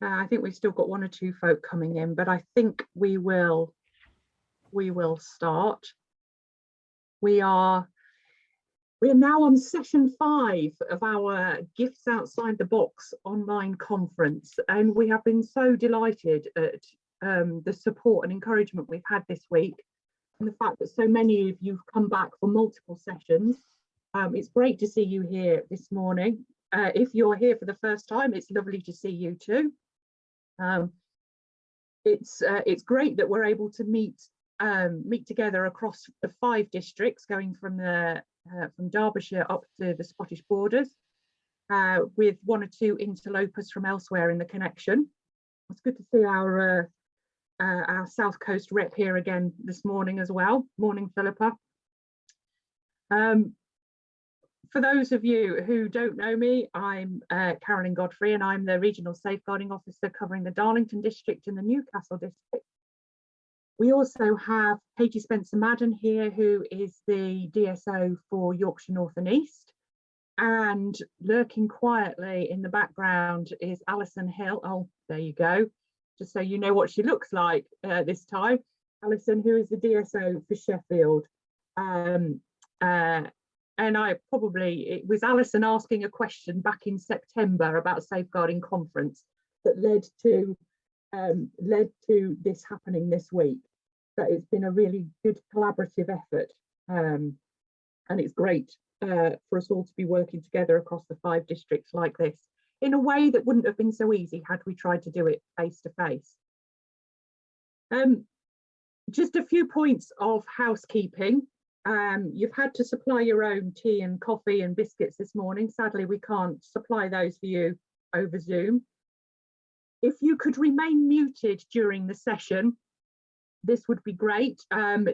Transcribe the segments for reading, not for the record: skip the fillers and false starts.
I think we've still got one or two folk coming in, but I think we will start. We are now on session 5 of our Gifts Outside the Box online conference, and we have been so delighted at the support and encouragement we've had this week, and the fact that so many of you have come back for multiple sessions. It's great to see you here this morning. If you're here for the first time, it's lovely to see you too. It's great that we're able to meet together across the 5 districts, going from Derbyshire up to the Scottish borders, with 1 or 2 interlopers from elsewhere in the connection. It's good to see our South Coast rep here again this morning as well. Morning, Philippa. For those of you who don't know me, I'm Carolyn Godfrey, and I'm the Regional Safeguarding Officer covering the Darlington District and the Newcastle District. We also have Katie Spencer-Madden here, who is the DSO for Yorkshire North and East. And lurking quietly in the background is Alison Hill. Oh, there you go. Just so you know what she looks like this time. Alison, who is the DSO for Sheffield. And it was Alison asking a question back in September about safeguarding conference that led to this happening this week. But it's been a really good collaborative effort, and it's great for us all to be working together across the 5 districts like this in a way that wouldn't have been so easy had we tried to do it face to face. Just a few points of housekeeping. You've had to supply your own tea and coffee and biscuits this morning. Sadly, we can't supply those for you over Zoom. If you could remain muted during the session, this would be great.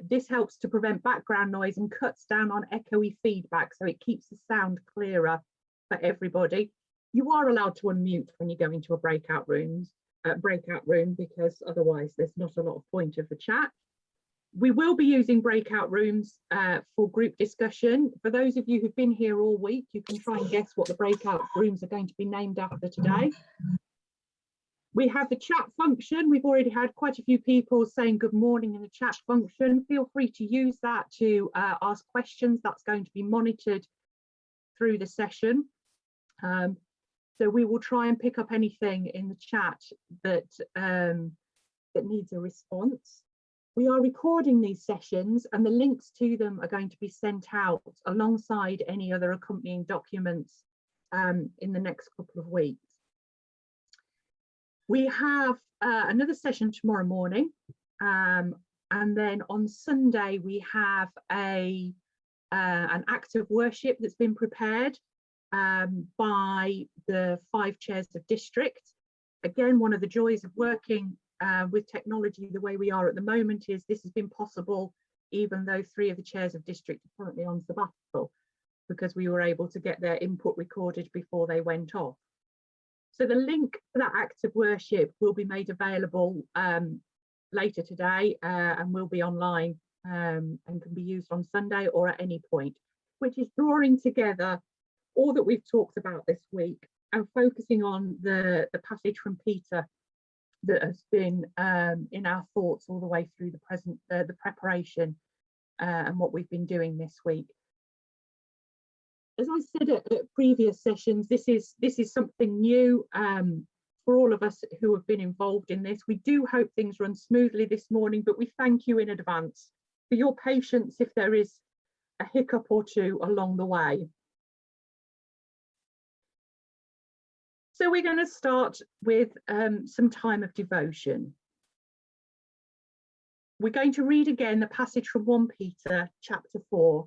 This helps to prevent background noise and cuts down on echoey feedback, so it keeps the sound clearer for everybody. You are allowed to unmute when you go into a breakout room, because otherwise there's not a lot of point of the chat. We will be using breakout rooms for group discussion. For those of you who've been here all week, you can try and guess what the breakout rooms are going to be named after today. We have the chat function. We've already had quite a few people saying good morning in the chat function. Feel free to use that to ask questions. That's going to be monitored through the session. So we will try and pick up anything in the chat that needs a response. We are recording these sessions, and the links to them are going to be sent out alongside any other accompanying documents in the next couple of weeks. We have another session tomorrow morning, and then on Sunday we have an act of worship that's been prepared by the 5 chairs of district. Again, one of the joys of working with technology the way we are at the moment is this has been possible even though 3 of the chairs of district are currently on sabbatical, because we were able to get their input recorded before they went off. So the link for that act of worship will be made available later today and will be online and can be used on Sunday or at any point, which is drawing together all that we've talked about this week and focusing on the passage from Peter that has been in our thoughts all the way through the preparation and what we've been doing this week. As I said at previous sessions, this is something new for all of us who have been involved in this. We do hope things run smoothly this morning, but we thank you in advance for your patience if there is a hiccup or two along the way. So we're going to start with some time of devotion. We're going to read again the passage from 1 Peter chapter 4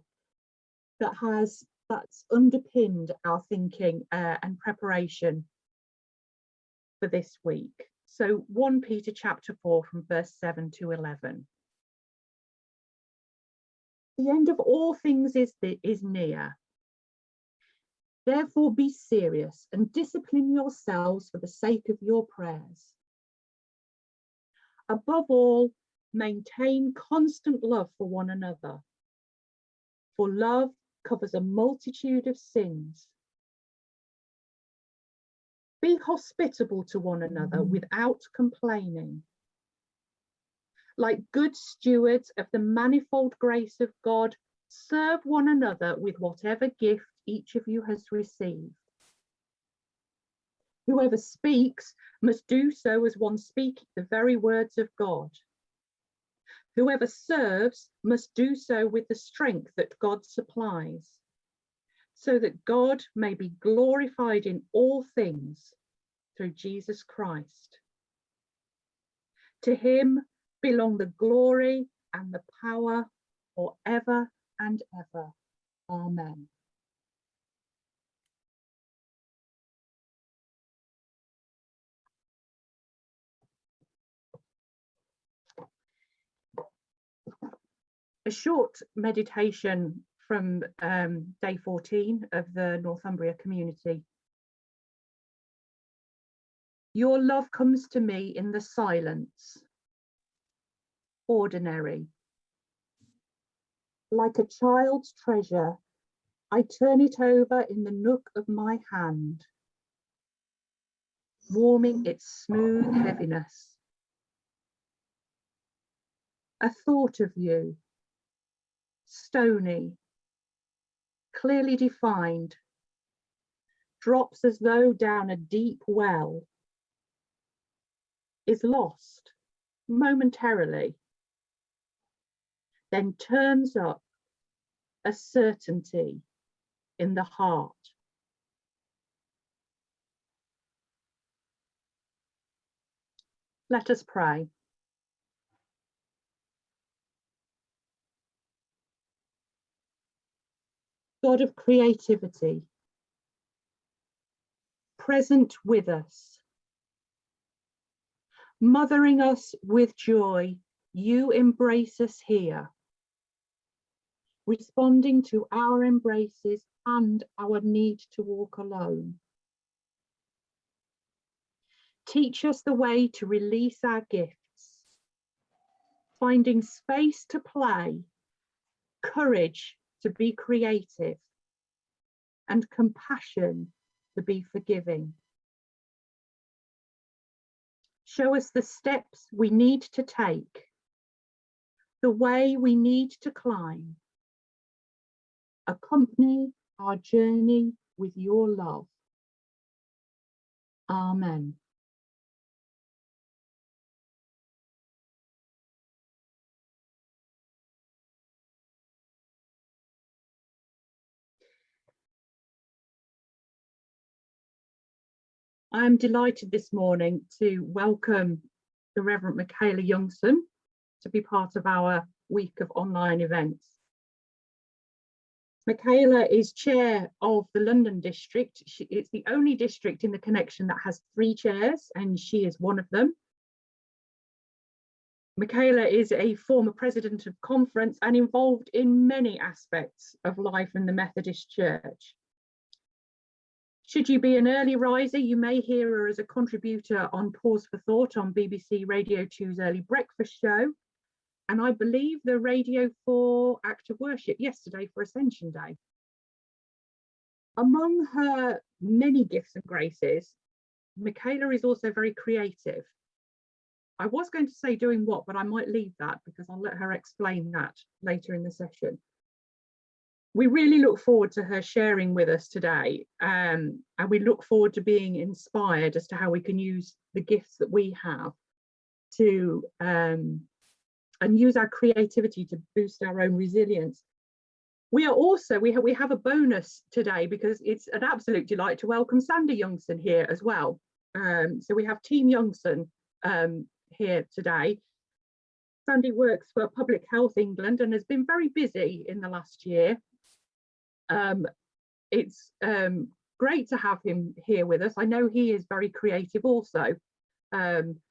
that's underpinned our thinking and preparation for this week. So 1 Peter chapter 4 from verse 7 to 11. The end of all things is near. Therefore be serious and discipline yourselves for the sake of your prayers. Above all, maintain constant love for one another, for love covers a multitude of sins. Be hospitable to one another without complaining. Like good stewards of the manifold grace of God, serve one another with whatever gift each of you has received. Whoever speaks must do so as one speaking the very words of God. Whoever serves must do so with the strength that God supplies, so that God may be glorified in all things through Jesus Christ. To him belong the glory and the power forever and ever. Amen. A short meditation from day 14 of the Northumbria community. Your love comes to me in the silence, ordinary. Like a child's treasure, I turn it over in the nook of my hand, warming its smooth heaviness. A thought of you, stony, clearly defined, drops as though down a deep well, is lost momentarily, then turns up a certainty in the heart. Let us pray. God of creativity, present with us, mothering us with joy, you embrace us here, responding to our embraces and our need to walk alone. Teach us the way to release our gifts, finding space to play, courage to be creative, and compassion to be forgiving. Show us the steps we need to take, the way we need to climb. Accompany our journey with your love. Amen. I'm delighted this morning to welcome the Reverend Michaela Youngson to be part of our week of online events. Michaela is chair of the London district. It's the only district in the connection that has 3 chairs, and she is one of them. Michaela is a former president of conference and involved in many aspects of life in the Methodist Church. Should you be an early riser, you may hear her as a contributor on Pause for Thought on BBC Radio 2's Early Breakfast Show, and I believe the Radio 4 Act of Worship yesterday for Ascension Day. Among her many gifts and graces, Michaela is also very creative. I was going to say doing what, but I might leave that because I'll let her explain that later in the session. We really look forward to her sharing with us today, and we look forward to being inspired as to how we can use the gifts that we have to and use our creativity to boost our own resilience. We are also, we have a bonus today because it's an absolute delight to welcome Sandy Youngson here as well. So we have Team Youngson here today. Sandy works for Public Health England and has been very busy in the last year. It's great to have him here with us. I know he is very creative also. I'm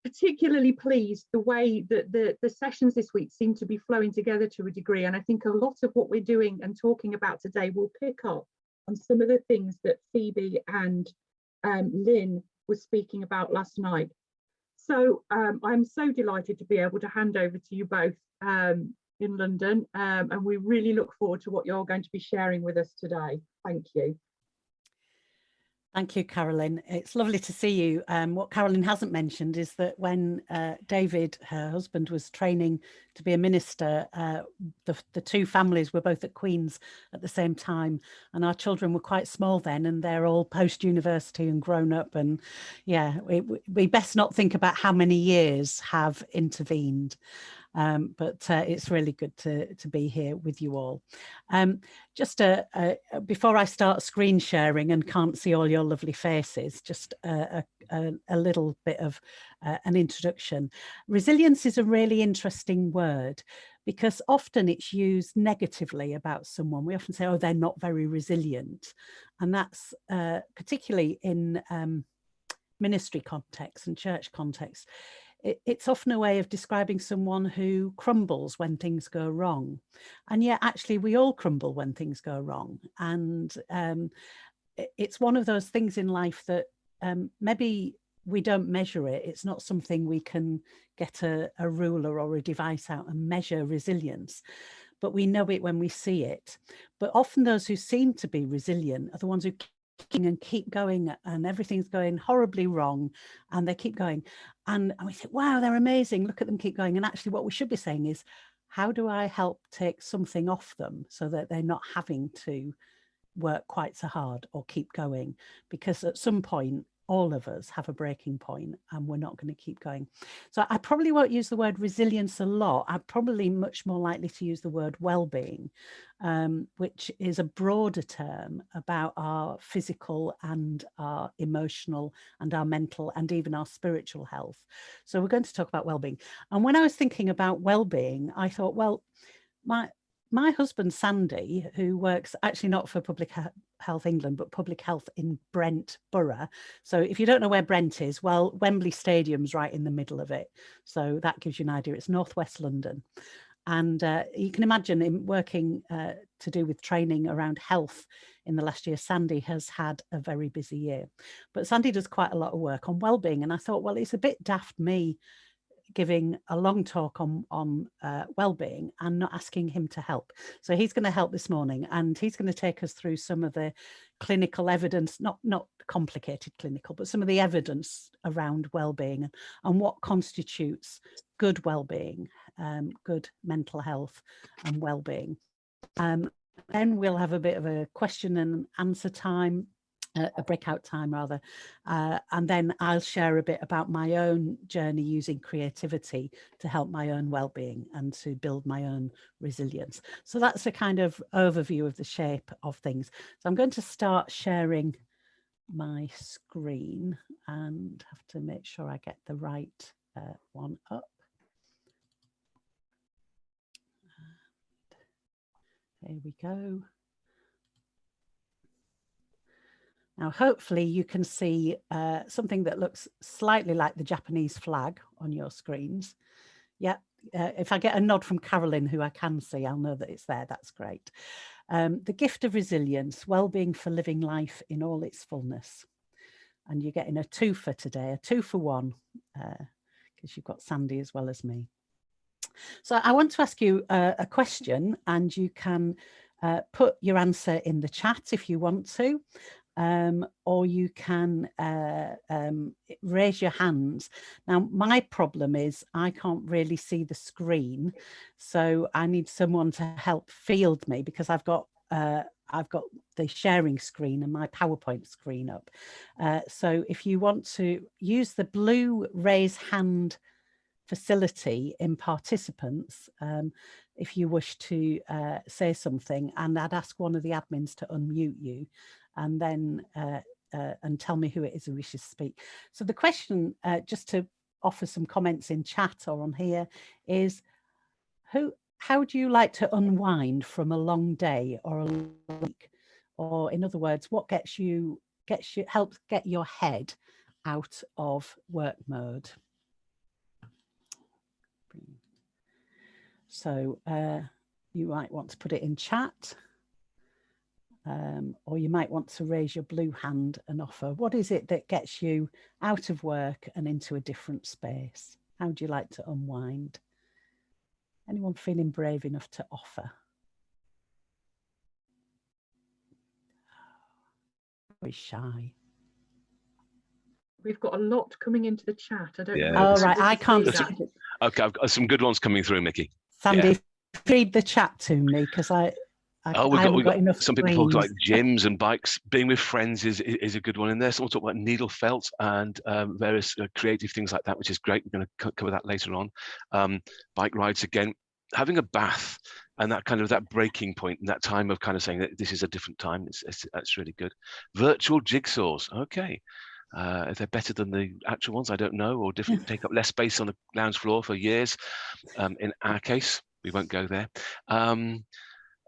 particularly pleased the way that the sessions this week seem to be flowing together to a degree, and I think a lot of what we're doing and talking about today will pick up on some of the things that Phoebe and Lynn was speaking about last night. So I'm so delighted to be able to hand over to you both in London, and we really look forward to what you're going to be sharing with us today. Thank you. Thank you, Carolyn. It's lovely to see you. What Carolyn hasn't mentioned is that when David, her husband, was training to be a minister, the two families were both at Queen's at the same time, and our children were quite small then, and they're all post-university and grown up. And yeah, we best not think about how many years have intervened. But it's really good to be here with you all. Just before I start screen sharing and can't see all your lovely faces, just a little bit of an introduction. Resilience is a really interesting word because often it's used negatively about someone. We often say, oh, they're not very resilient. And that's particularly in ministry context and church context. It's often a way of describing someone who crumbles when things go wrong. And yet actually we all crumble when things go wrong. And it's one of those things in life that maybe we don't measure it. It's not something we can get a ruler or a device out and measure resilience, but we know it when we see it. But often those who seem to be resilient are the ones who keep going, and everything's going horribly wrong and they keep going, and we think, wow, they're amazing, look at them keep going. And actually what we should be saying is, how do I help take something off them so that they're not having to work quite so hard or keep going? Because at some point all of us have a breaking point and we're not going to keep going. So I probably won't use the word resilience a lot. I'm probably much more likely to use the word well-being, which is a broader term about our physical and our emotional and our mental and even our spiritual health. So we're going to talk about well-being. And when I was thinking about well-being, I thought, well, my husband, Sandy, who works actually not for Public Health England, but Public Health in Brent Borough. So if you don't know where Brent is, well, Wembley Stadium's right in the middle of it. So that gives you an idea. It's northwest London. And you can imagine him working to do with training around health in the last year. Sandy has had a very busy year. But Sandy does quite a lot of work on well-being. And I thought, well, it's a bit daft me giving a long talk on well-being and not asking him to help. So he's going to help this morning, and he's going to take us through some of the clinical evidence, not complicated clinical, but some of the evidence around well-being and what constitutes good well-being, good mental health and well-being. Then we'll have a bit of a question and answer time, a breakout time rather, and then I'll share a bit about my own journey using creativity to help my own well-being and to build my own resilience. So that's a kind of overview of the shape of things. So I'm going to start sharing my screen and have to make sure I get the right one up. There we go. Now, hopefully you can see something that looks slightly like the Japanese flag on your screens. Yeah, if I get a nod from Carolyn, who I can see, I'll know that it's there. That's great. The gift of resilience, well-being for living life in all its fullness. And you're getting a 2 for today, a 2 for 1, because you've got Sandy as well as me. So I want to ask you a question, and you can put your answer in the chat if you want to. Or you can raise your hands. Now, my problem is I can't really see the screen, so I need someone to help field me, because I've got the sharing screen and my PowerPoint screen up. So if you want to use the blue raise hand facility in participants, if you wish to say something, and I'd ask one of the admins to unmute you, and then and tell me who it is who wishes to speak. So the question, just to offer some comments in chat or on here, is how do you like to unwind from a long day or a long week? Or in other words, what helps get your head out of work mode? So you might want to put it in chat. Or you might want to raise your blue hand and offer. What is it that gets you out of work and into a different space? How do you like to unwind? Anyone feeling brave enough to offer? Very shy. We've got a lot coming into the chat. I don't know. Yeah, Oh, whether right. you're able I to can't see see that. it. Okay, I've got some good ones coming through, Mickey. Sandy, read the chat to me, because I haven't got enough some people talk like screens. gyms and bikes. Being with friends is a good one in there. Someone talk about needle felt and various creative things like that, which is great. We're going to cover that later on. Bike rides again, having a bath, and that kind of that breaking point and that time of kind of saying that this is a different time. That's really good. Virtual jigsaws. Okay. If they're better than the actual ones, I don't know, or different, take up less space on a lounge floor for years. In our case, we won't go there.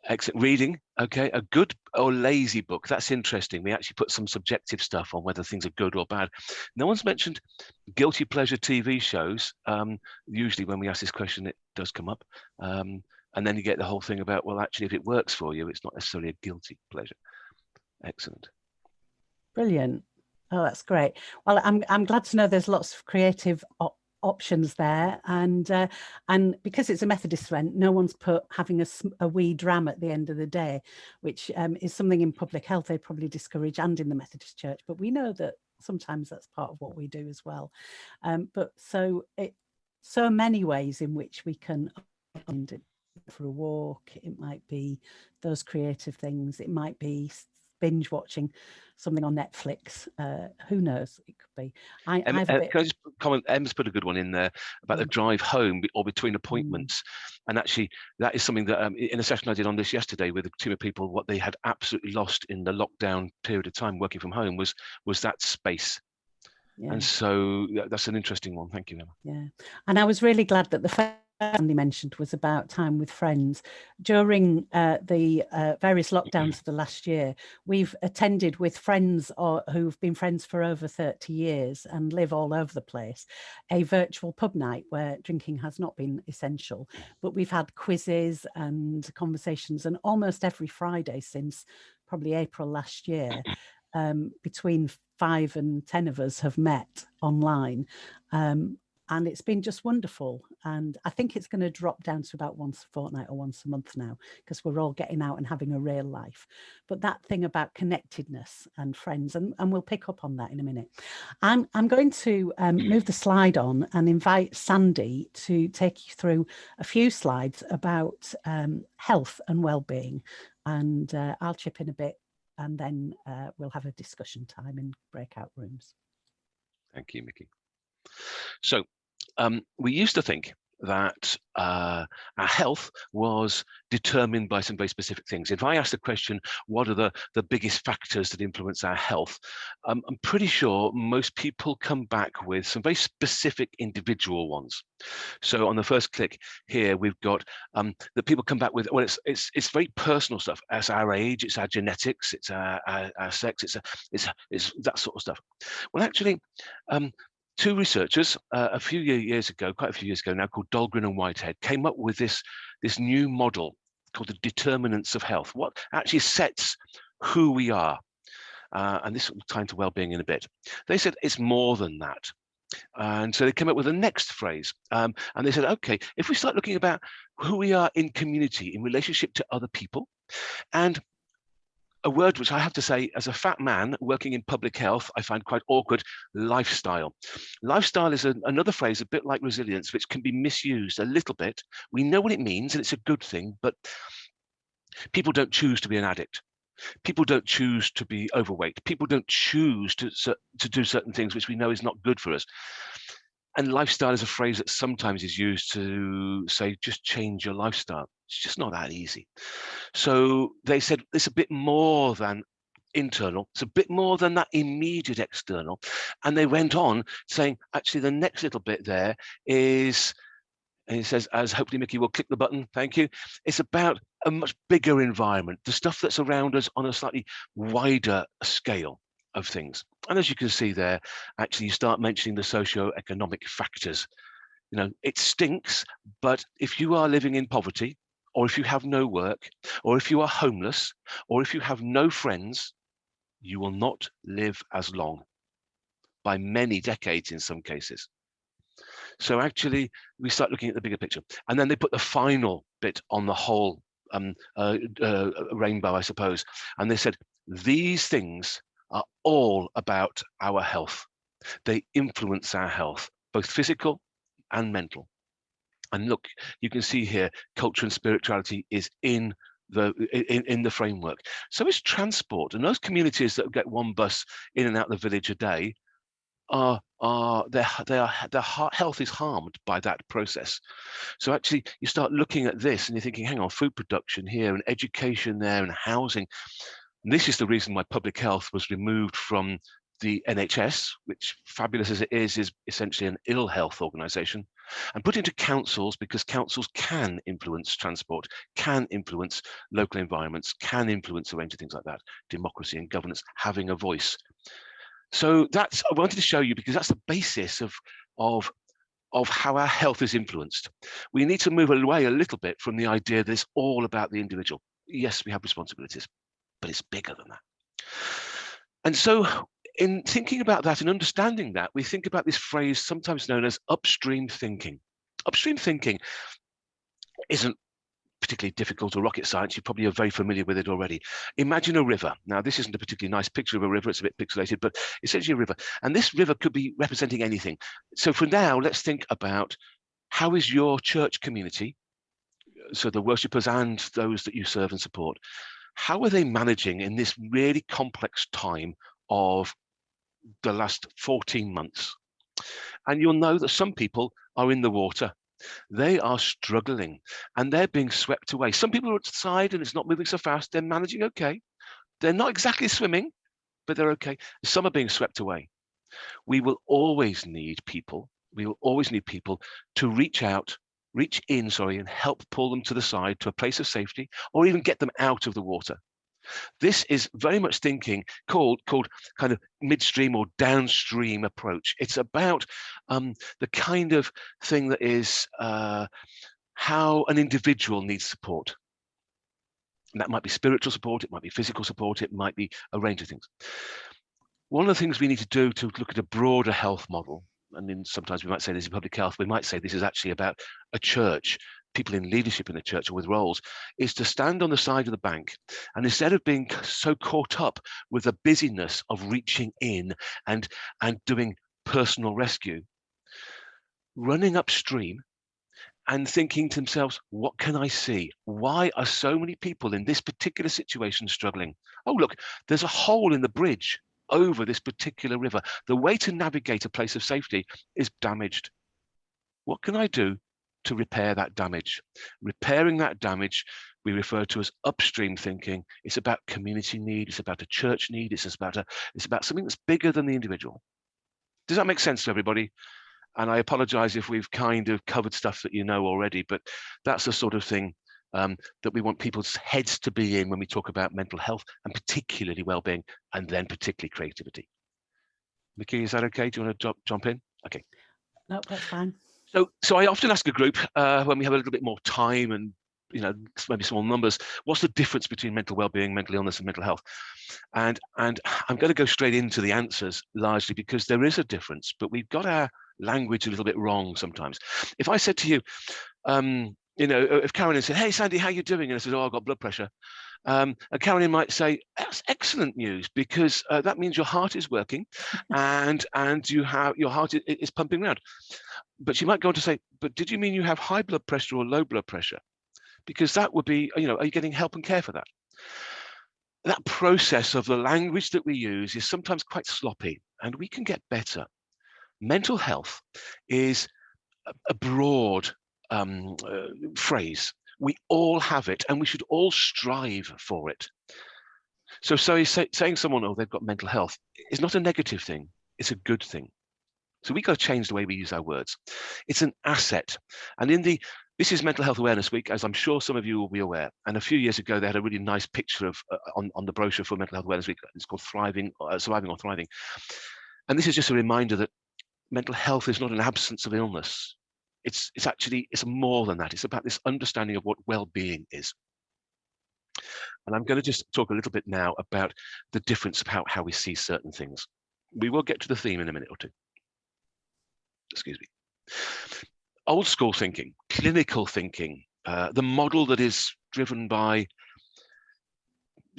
Exit reading, okay, a good or lazy book. That's interesting. We actually put some subjective stuff on whether things are good or bad. No one's mentioned guilty pleasure TV shows. Usually when we ask this question, it does come up. And then you get the whole thing about, well, actually, if it works for you, it's not necessarily a guilty pleasure. Excellent. Brilliant. Oh, that's great. Well, I'm glad to know there's lots of creative options there, and because it's a Methodist event, no one's put having a wee dram at the end of the day, which is something in public health they probably discourage, and in the Methodist Church, but we know that sometimes that's part of what we do as well. But so many ways in which we can find it. For a walk, it might be those creative things, it might be binge watching something on Netflix. Who knows? It could be. I have a bit. Can I just comment? Em's put a good one in there about the drive home or between appointments, and actually that is something that in a session I did on this yesterday with a team of people, what they had absolutely lost in the lockdown period of time working from home was that space. Yeah. And so that's an interesting one. Thank you, Emma. Yeah, and I was really glad that the family mentioned was about time with friends. During the various lockdowns of the last year, we've attended with friends who've been friends for over 30 years and live all over the place, a virtual pub night where drinking has not been essential, but we've had quizzes and conversations, and almost every Friday since probably April last year, between 5 and 10 of us have met online. And it's been just wonderful. And I think it's going to drop down to about once a fortnight or once a month now, because we're all getting out and having a real life. But that thing about connectedness and friends, and we'll pick up on that in a minute. I'm going to move the slide on and invite Sandy to take you through a few slides about health and well-being. And I'll chip in a bit, and then we'll have a discussion time in breakout rooms. Thank you, Mickey. So we used to think that our health was determined by some very specific things. If I ask the question, what are the biggest factors that influence our health? I'm pretty sure most people come back with some very specific individual ones. So on the first click here, we've got that people come back with, well, it's very personal stuff. It's our age, it's our genetics, it's our sex, it's that sort of stuff. Well, actually, two researchers quite a few years ago now, called Dahlgren and Whitehead, came up with this new model called the determinants of health. What actually sets who we are, and this will tie into well-being in a bit. They said it's more than that. And so they came up with the next phrase, and they said, okay, if we start looking about who we are in community, in relationship to other people, and a word which I have to say, as a fat man working in public health, I find quite awkward, lifestyle. Lifestyle is another phrase, a bit like resilience, which can be misused a little bit. We know what it means, and it's a good thing, but people don't choose to be an addict. People don't choose to be overweight. People don't choose to do certain things which we know is not good for us. And lifestyle is a phrase that sometimes is used to say, just change your lifestyle. It's just not that easy. So they said it's a bit more than internal. It's a bit more than that immediate external. And they went on saying, actually, the next little bit there is, and it says, as hopefully Mickey will click the button, thank you. It's about a much bigger environment, the stuff that's around us on a slightly wider scale of things. And as you can see there, actually you start mentioning the socio-economic factors. You know, it stinks, but if you are living in poverty, or if you have no work, or if you are homeless, or if you have no friends, you will not live as long, by many decades in some cases. So actually, we start looking at the bigger picture. And then they put the final bit on the whole rainbow, I suppose. And they said, these things are all about our health. They influence our health, both physical and mental. And look, you can see here, culture and spirituality is in the framework. So is transport, and those communities that get one bus in and out of the village a day their health is harmed by that process. So actually, you start looking at this and you're thinking, hang on, food production here and education there and housing. And this is the reason why public health was removed from the NHS, which, fabulous as it is essentially an ill health organisation, and put into councils, because councils can influence transport, can influence local environments, can influence a range of things like that, democracy and governance, having a voice. So that's, I wanted to show you, because that's the basis of how our health is influenced. We need to move away a little bit from the idea that it's all about the individual. Yes, we have responsibilities, but it's bigger than that. And so in thinking about that and understanding that, we think about this phrase sometimes known as upstream thinking. Upstream thinking isn't particularly difficult or rocket science. You probably are very familiar with it already. Imagine a river. Now, this isn't a particularly nice picture of a river. It's a bit pixelated, but essentially a river. And this river could be representing anything. So for now, let's think about, how is your church community, so the worshippers and those that you serve and support, how are they managing in this really complex time of the last 14 months? And you'll know that some people are in the water. They are struggling and they're being swept away. Some people are outside and it's not moving so fast. They're managing okay. They're not exactly swimming, but they're okay. Some are being swept away. We will always need people. We will always need people to reach in, and help pull them to the side to a place of safety, or even get them out of the water. This is very much thinking called kind of midstream or downstream approach. It's about the kind of thing that is how an individual needs support. And that might be spiritual support, it might be physical support, it might be a range of things. One of the things we need to do to look at a broader health model, and then sometimes we might say this is public health, we might say this is actually about a church, people in leadership in the church or with roles, is to stand on the side of the bank, and instead of being so caught up with the busyness of reaching in and doing personal rescue, running upstream and thinking to themselves, what can I see? Why are so many people in this particular situation struggling? Oh, look, there's a hole in the bridge over this particular river. The way to navigate a place of safety is damaged. What can I do to repair that damage? Repairing that damage we refer to as upstream thinking. It's about community need, it's about a church need, it's about something that's bigger than the individual. Does that make sense to everybody? And I apologize if we've kind of covered stuff that you know already, but that's the sort of thing that we want people's heads to be in when we talk about mental health, and particularly well-being, and then particularly creativity. Mickey, is that okay? Do you want to jump in? Okay. No, that's fine. So I often ask a group when we have a little bit more time and maybe small numbers, what's the difference between mental well-being, mental illness, and mental health? And I'm going to go straight into the answers, largely because there is a difference, but we've got our language a little bit wrong sometimes. If I said to you, if Carolyn said, "Hey Sandy, how you doing?" and I said, "Oh, I've got blood pressure," and Carolyn might say, "That's excellent news, because that means your heart is working, and your heart is pumping around." But she might go on to say, "But did you mean you have high blood pressure or low blood pressure? Because that would be, are you getting help and care for that?" That process of the language that we use is sometimes quite sloppy, and we can get better. Mental health is a broad phrase. We all have it, and we should all strive for it. So saying someone, "Oh, they've got mental health," is not a negative thing. It's a good thing. So we got to change the way we use our words. It's an asset. And this is Mental Health Awareness Week, as I'm sure some of you will be aware. And a few years ago, they had a really nice picture of on the brochure for Mental Health Awareness Week. It's called Surviving or Thriving. And this is just a reminder that mental health is not an absence of illness. It's more than that. It's about this understanding of what well-being is. And I'm going to just talk a little bit now about the difference of how we see certain things. We will get to the theme in a minute or two. Excuse me. Old school thinking, clinical thinking, the model that is driven by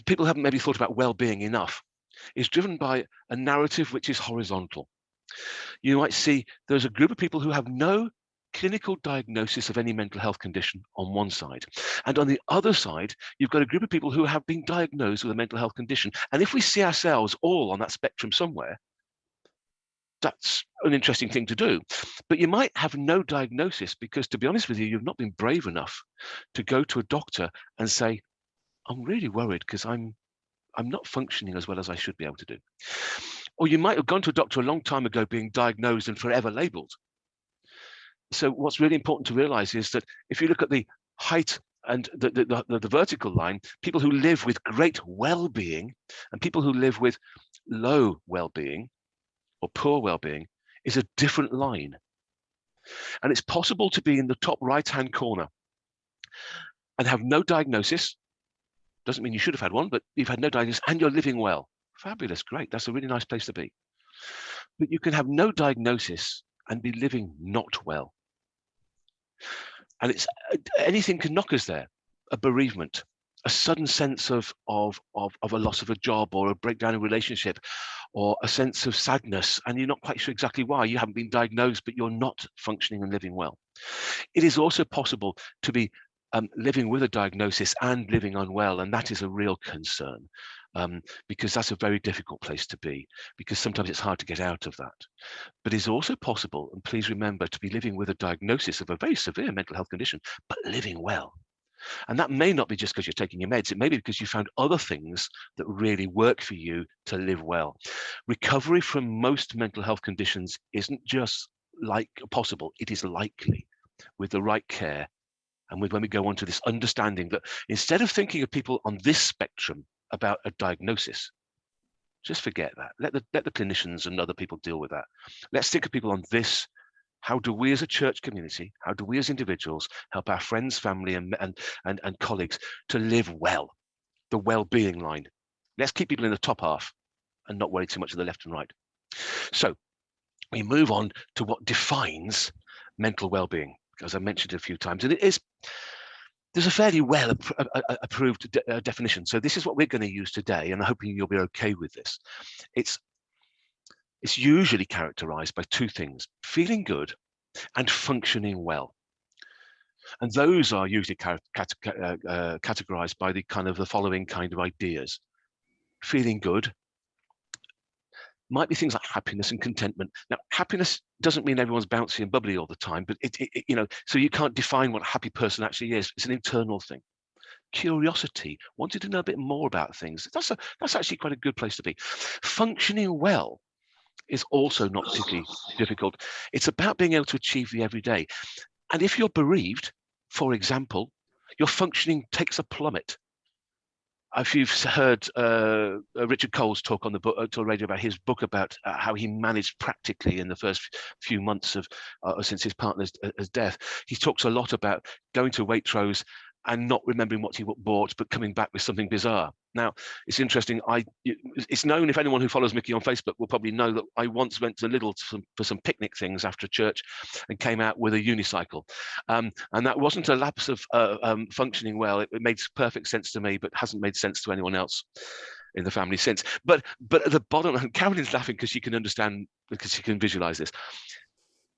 people who haven't maybe thought about well-being enough, is driven by a narrative which is horizontal. You might see there's a group of people who have no clinical diagnosis of any mental health condition on one side. And on the other side, you've got a group of people who have been diagnosed with a mental health condition. And if we see ourselves all on that spectrum somewhere, that's an interesting thing to do. But you might have no diagnosis because, to be honest with you, you've not been brave enough to go to a doctor and say, I'm really worried because I'm not functioning as well as I should be able to do. Or you might have gone to a doctor a long time ago being diagnosed and forever labeled. So what's really important to realize is that if you look at the height and the vertical line, people who live with great well-being and people who live with low well-being or poor well-being is a different line. And it's possible to be in the top right-hand corner and have no diagnosis. Doesn't mean you should have had one, but you've had no diagnosis and you're living well. Fabulous, great. That's a really nice place to be. But you can have no diagnosis and be living not well. And it's anything can knock us there. A bereavement, a sudden sense of a loss of a job or a breakdown in a relationship, or a sense of sadness, and you're not quite sure exactly why. You haven't been diagnosed, but you're not functioning and living well. It is also possible to be living with a diagnosis and living unwell, and that is a real concern, because that's a very difficult place to be, because sometimes it's hard to get out of that. But it's also possible, and please remember, to be living with a diagnosis of a very severe mental health condition, but living well. And that may not be just because you're taking your meds, it may be because you found other things that really work for you to live well. Recovery from most mental health conditions isn't just possible, it is likely with the right care. And when we go on to this understanding that instead of thinking of people on this spectrum about a diagnosis, just forget that. Let the clinicians and other people deal with that. Let's think of people on this. How do we as a church community, how do we as individuals help our friends, family, and colleagues to live well, the well-being line? Let's keep people in the top half and not worry too much of the left and right. So we move on to what defines mental well-being, as I mentioned a few times, and there's a fairly well approved definition. So this is what we're going to use today, and I'm hoping you'll be okay with this. It's usually characterized by two things: feeling good and functioning well. And those are usually categorized by the following kind of ideas. Feeling good might be things like happiness and contentment. Now, happiness doesn't mean everyone's bouncy and bubbly all the time, but so you can't define what a happy person actually is. It's an internal thing. Curiosity, wanting to know a bit more about things. That's actually quite a good place to be. Functioning well is also not particularly difficult. It's about being able to achieve the everyday. And if you're bereaved, for example, your functioning takes a plummet. If you've heard Richard Cole's talk on the radio about his book about how he managed practically in the first few months of since his partner's death, he talks a lot about going to Waitrose and not remembering what he bought, but coming back with something bizarre. Now, it's interesting. It's known, if anyone who follows Mickey on Facebook will probably know, that I once went to Lidl for some picnic things after church and came out with a unicycle. And that wasn't a lapse of functioning well. It made perfect sense to me, but hasn't made sense to anyone else in the family since. But at the bottom, and Carolyn's laughing because she can understand, because she can visualize this.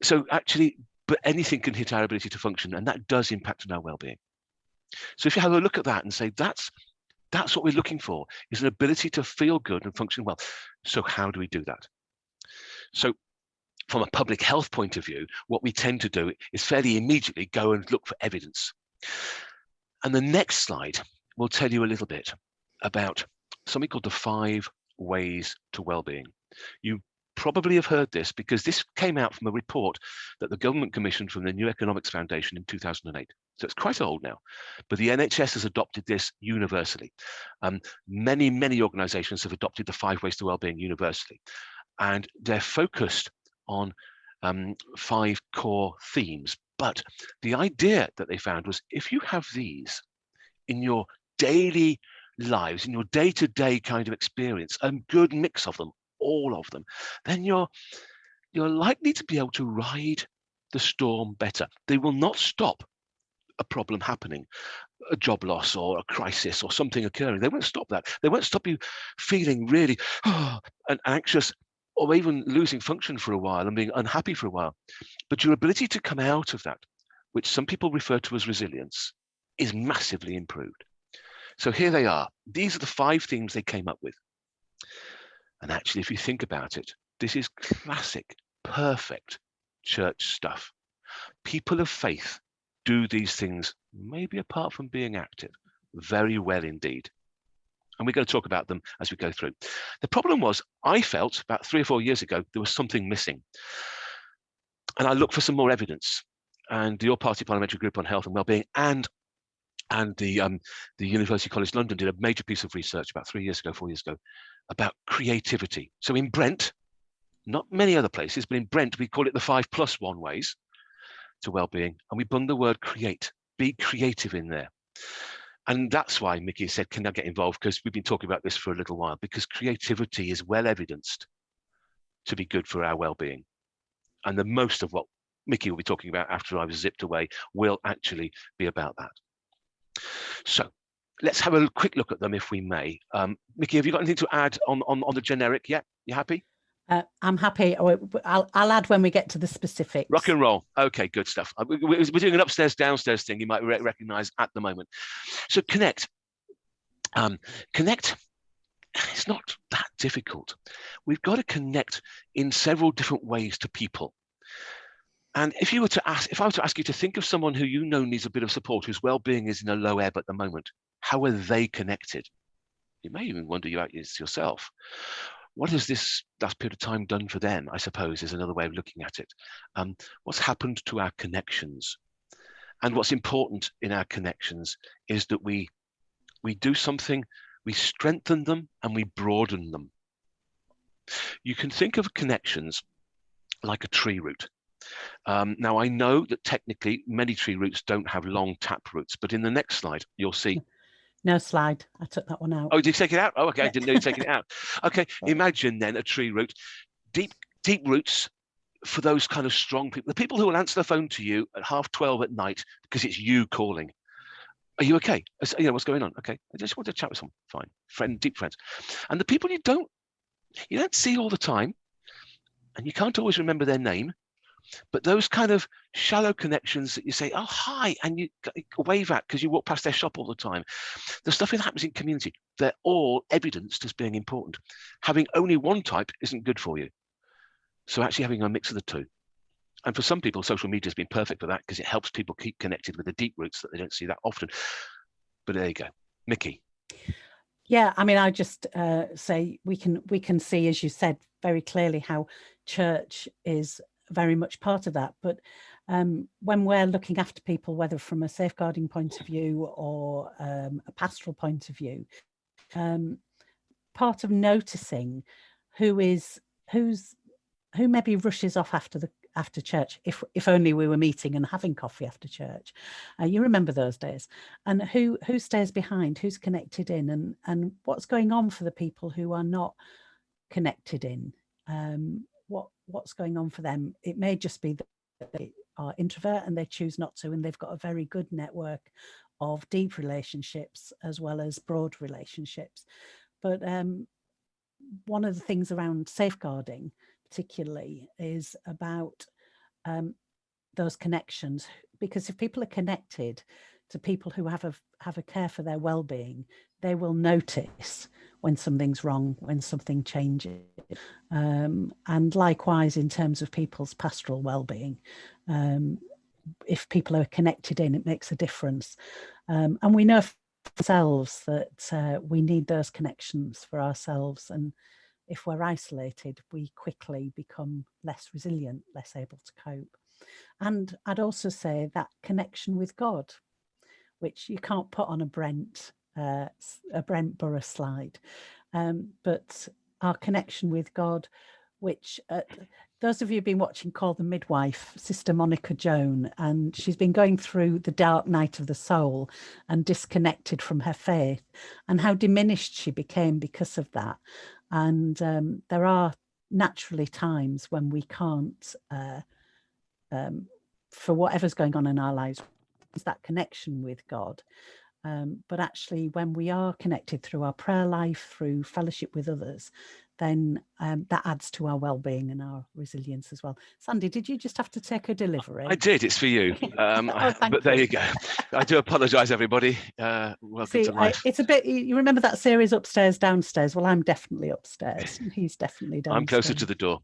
So actually, but anything can hit our ability to function, and that does impact on our well-being. So if you have a look at that and say, that's what we're looking for, is an ability to feel good and function well. So how do we do that? So from a public health point of view, what we tend to do is fairly immediately go and look for evidence. And the next slide will tell you a little bit about something called the 5 ways to well-being. You probably have heard this because this came out from a report that the government commissioned from the New Economics Foundation in 2008. So it's quite old now, but the NHS has adopted this universally. Many organizations have adopted the 5 ways to well-being universally, and they're focused on 5 core themes. But the idea that they found was, if you have these in your daily lives, in your day-to-day kind of experience, a good mix of them, all of them, then you're likely to be able to ride the storm better. They will not stop a problem happening, a job loss or a crisis or something occurring. They won't stop that. They won't stop you feeling really and anxious or even losing function for a while and being unhappy for a while. But your ability to come out of that, which some people refer to as resilience, is massively improved. So here they are. These are the 5 themes they came up with. And actually, if you think about it, this is classic, perfect church stuff. People of faith do these things, maybe apart from being active, very well indeed. And we're going to talk about them as we go through. The problem was, I felt about 3 or 4 years ago, there was something missing. And I looked for some more evidence. And the All-Party Parliamentary Group on Health and Wellbeing and the University College London did a major piece of research about 4 years ago, about creativity. So in Brent, not many other places, but in Brent, we call it the 5+1 ways to wellbeing. And we bung the word create, be creative in there. And that's why Mickey said, can I get involved? Because we've been talking about this for a little while, because creativity is well evidenced to be good for our well-being. And the most of what Mickey will be talking about after I've zipped away will actually be about that. So let's have a quick look at them if we may. Mickey, have you got anything to add on the generic yet? You happy? I'm happy. I'll add when we get to the specifics. Rock and roll. Okay, good stuff. We're doing an upstairs, downstairs thing you might recognize at the moment. So connect. Connect, it's not that difficult. We've got to connect in several different ways to people. And if I were to ask you to think of someone who you know needs a bit of support, whose well-being is in a low ebb at the moment, how are they connected? You may even wonder yourself. What has this last period of time done for them, I suppose, is another way of looking at it. What's happened to our connections? And what's important in our connections is that we do something, we strengthen them and we broaden them. You can think of connections like a tree root. Now, I know that technically many tree roots don't have long tap roots, but in the next slide, you'll see. No slide. I took that one out. Oh, did you take it out? Oh, okay. Yeah. I didn't know you taking it out. Okay. Imagine then a tree root, deep roots for those kind of strong people, the people who will answer the phone to you at 12:30 at night because it's you calling. Are you okay? You know, what's going on? Okay. I just want to chat with someone. Fine. Deep friends. And the people you don't see all the time, and you can't always remember their name, but those kind of shallow connections that you say, oh, hi, and you wave at because you walk past their shop all the time. The stuff that happens in community, they're all evidenced as being important. Having only one type isn't good for you. So actually having a mix of the two. And for some people, social media has been perfect for that because it helps people keep connected with the deep roots that they don't see that often. But there you go. Mickey. Yeah, I mean, I just say we can see, as you said, very clearly how church is very much part of that. But when we're looking after people, whether from a safeguarding point of view or a pastoral point of view, part of noticing who maybe rushes off after church, if only we were meeting and having coffee after church. You remember those days. And who stays behind, who's connected in, and what's going on for the people who are not connected in. What's going on for them? It may just be that they are introvert and they choose not to, and they've got a very good network of deep relationships as well as broad relationships. But one of the things around safeguarding particularly is about those connections, because if people are connected to people who have a care for their well-being, they will notice when something's wrong, when something changes. And likewise, in terms of people's pastoral well-being, if people are connected in, it makes a difference. And we know for ourselves that we need those connections for ourselves. And if we're isolated, we quickly become less resilient, less able to cope. And I'd also say that connection with God, which you can't put on a Brent Borough slide, but our connection with God, which those of you who've been watching Call the Midwife, Sister Monica Joan, and she's been going through the dark night of the soul and disconnected from her faith, and how diminished she became because of that. And there are naturally times when we can't, for whatever's going on in our lives, is that connection with God. But actually, when we are connected through our prayer life, through fellowship with others, then that adds to our well-being and our resilience as well. Sandy, did you just have to take a delivery? I did. It's for you. But there you go. I do apologise, everybody. Welcome See, to life. It's a bit. You remember that series Upstairs, Downstairs? Well, I'm definitely upstairs. And he's definitely downstairs. I'm closer to the door.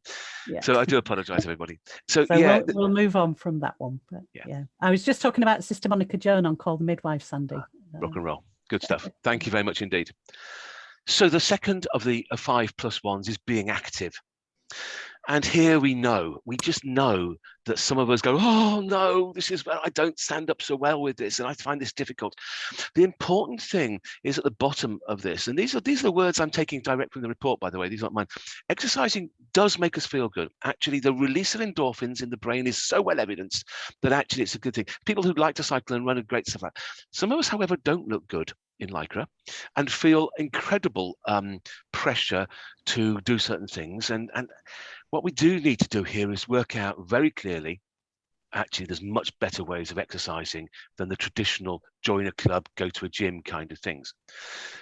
Yeah. So I do apologise, everybody. So yeah, we'll move on from that one. But yeah, I was just talking about Sister Monica Joan on Call the Midwife, Sandy. Rock and roll. Good stuff. Thank you very much indeed. So the second of the 5+1s is being active. And here we just know that some of us go, oh no, I don't stand up so well with this, and I find this difficult. The important thing is at the bottom of this, and these are the words I'm taking direct from the report, by the way, these aren't mine. Exercising does make us feel good. Actually, the release of endorphins in the brain is so well evidenced that actually it's a good thing. People who like to cycle and run are great stuff like that. Some of us, however, don't look good in Lycra and feel incredible pressure to do certain things. And what we do need to do here is work out very clearly, actually, there's much better ways of exercising than the traditional join a club, go to a gym kind of things.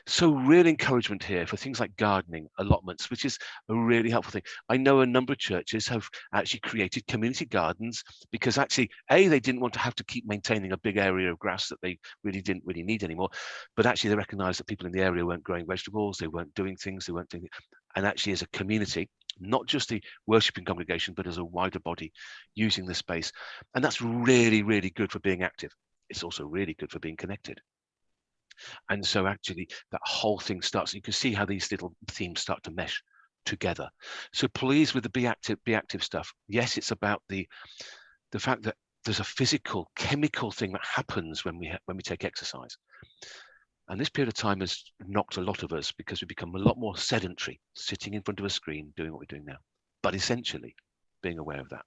So real encouragement here for things like gardening, allotments, which is a really helpful thing. I know a number of churches have actually created community gardens because actually, A, they didn't want to have to keep maintaining a big area of grass that they really didn't need anymore. But actually, they recognized that people in the area weren't growing vegetables, they weren't doing things, and actually as a community, not just the worshipping congregation, but as a wider body using the space. And that's really, really good for being active. It's also really good for being connected. And so actually that whole thing starts, you can see how these little themes start to mesh together. So please, with the be active stuff, yes, it's about the fact that there's a physical, chemical thing that happens when we take exercise. And this period of time has knocked a lot of us because we become a lot more sedentary, sitting in front of a screen, doing what we're doing now. But essentially, being aware of that.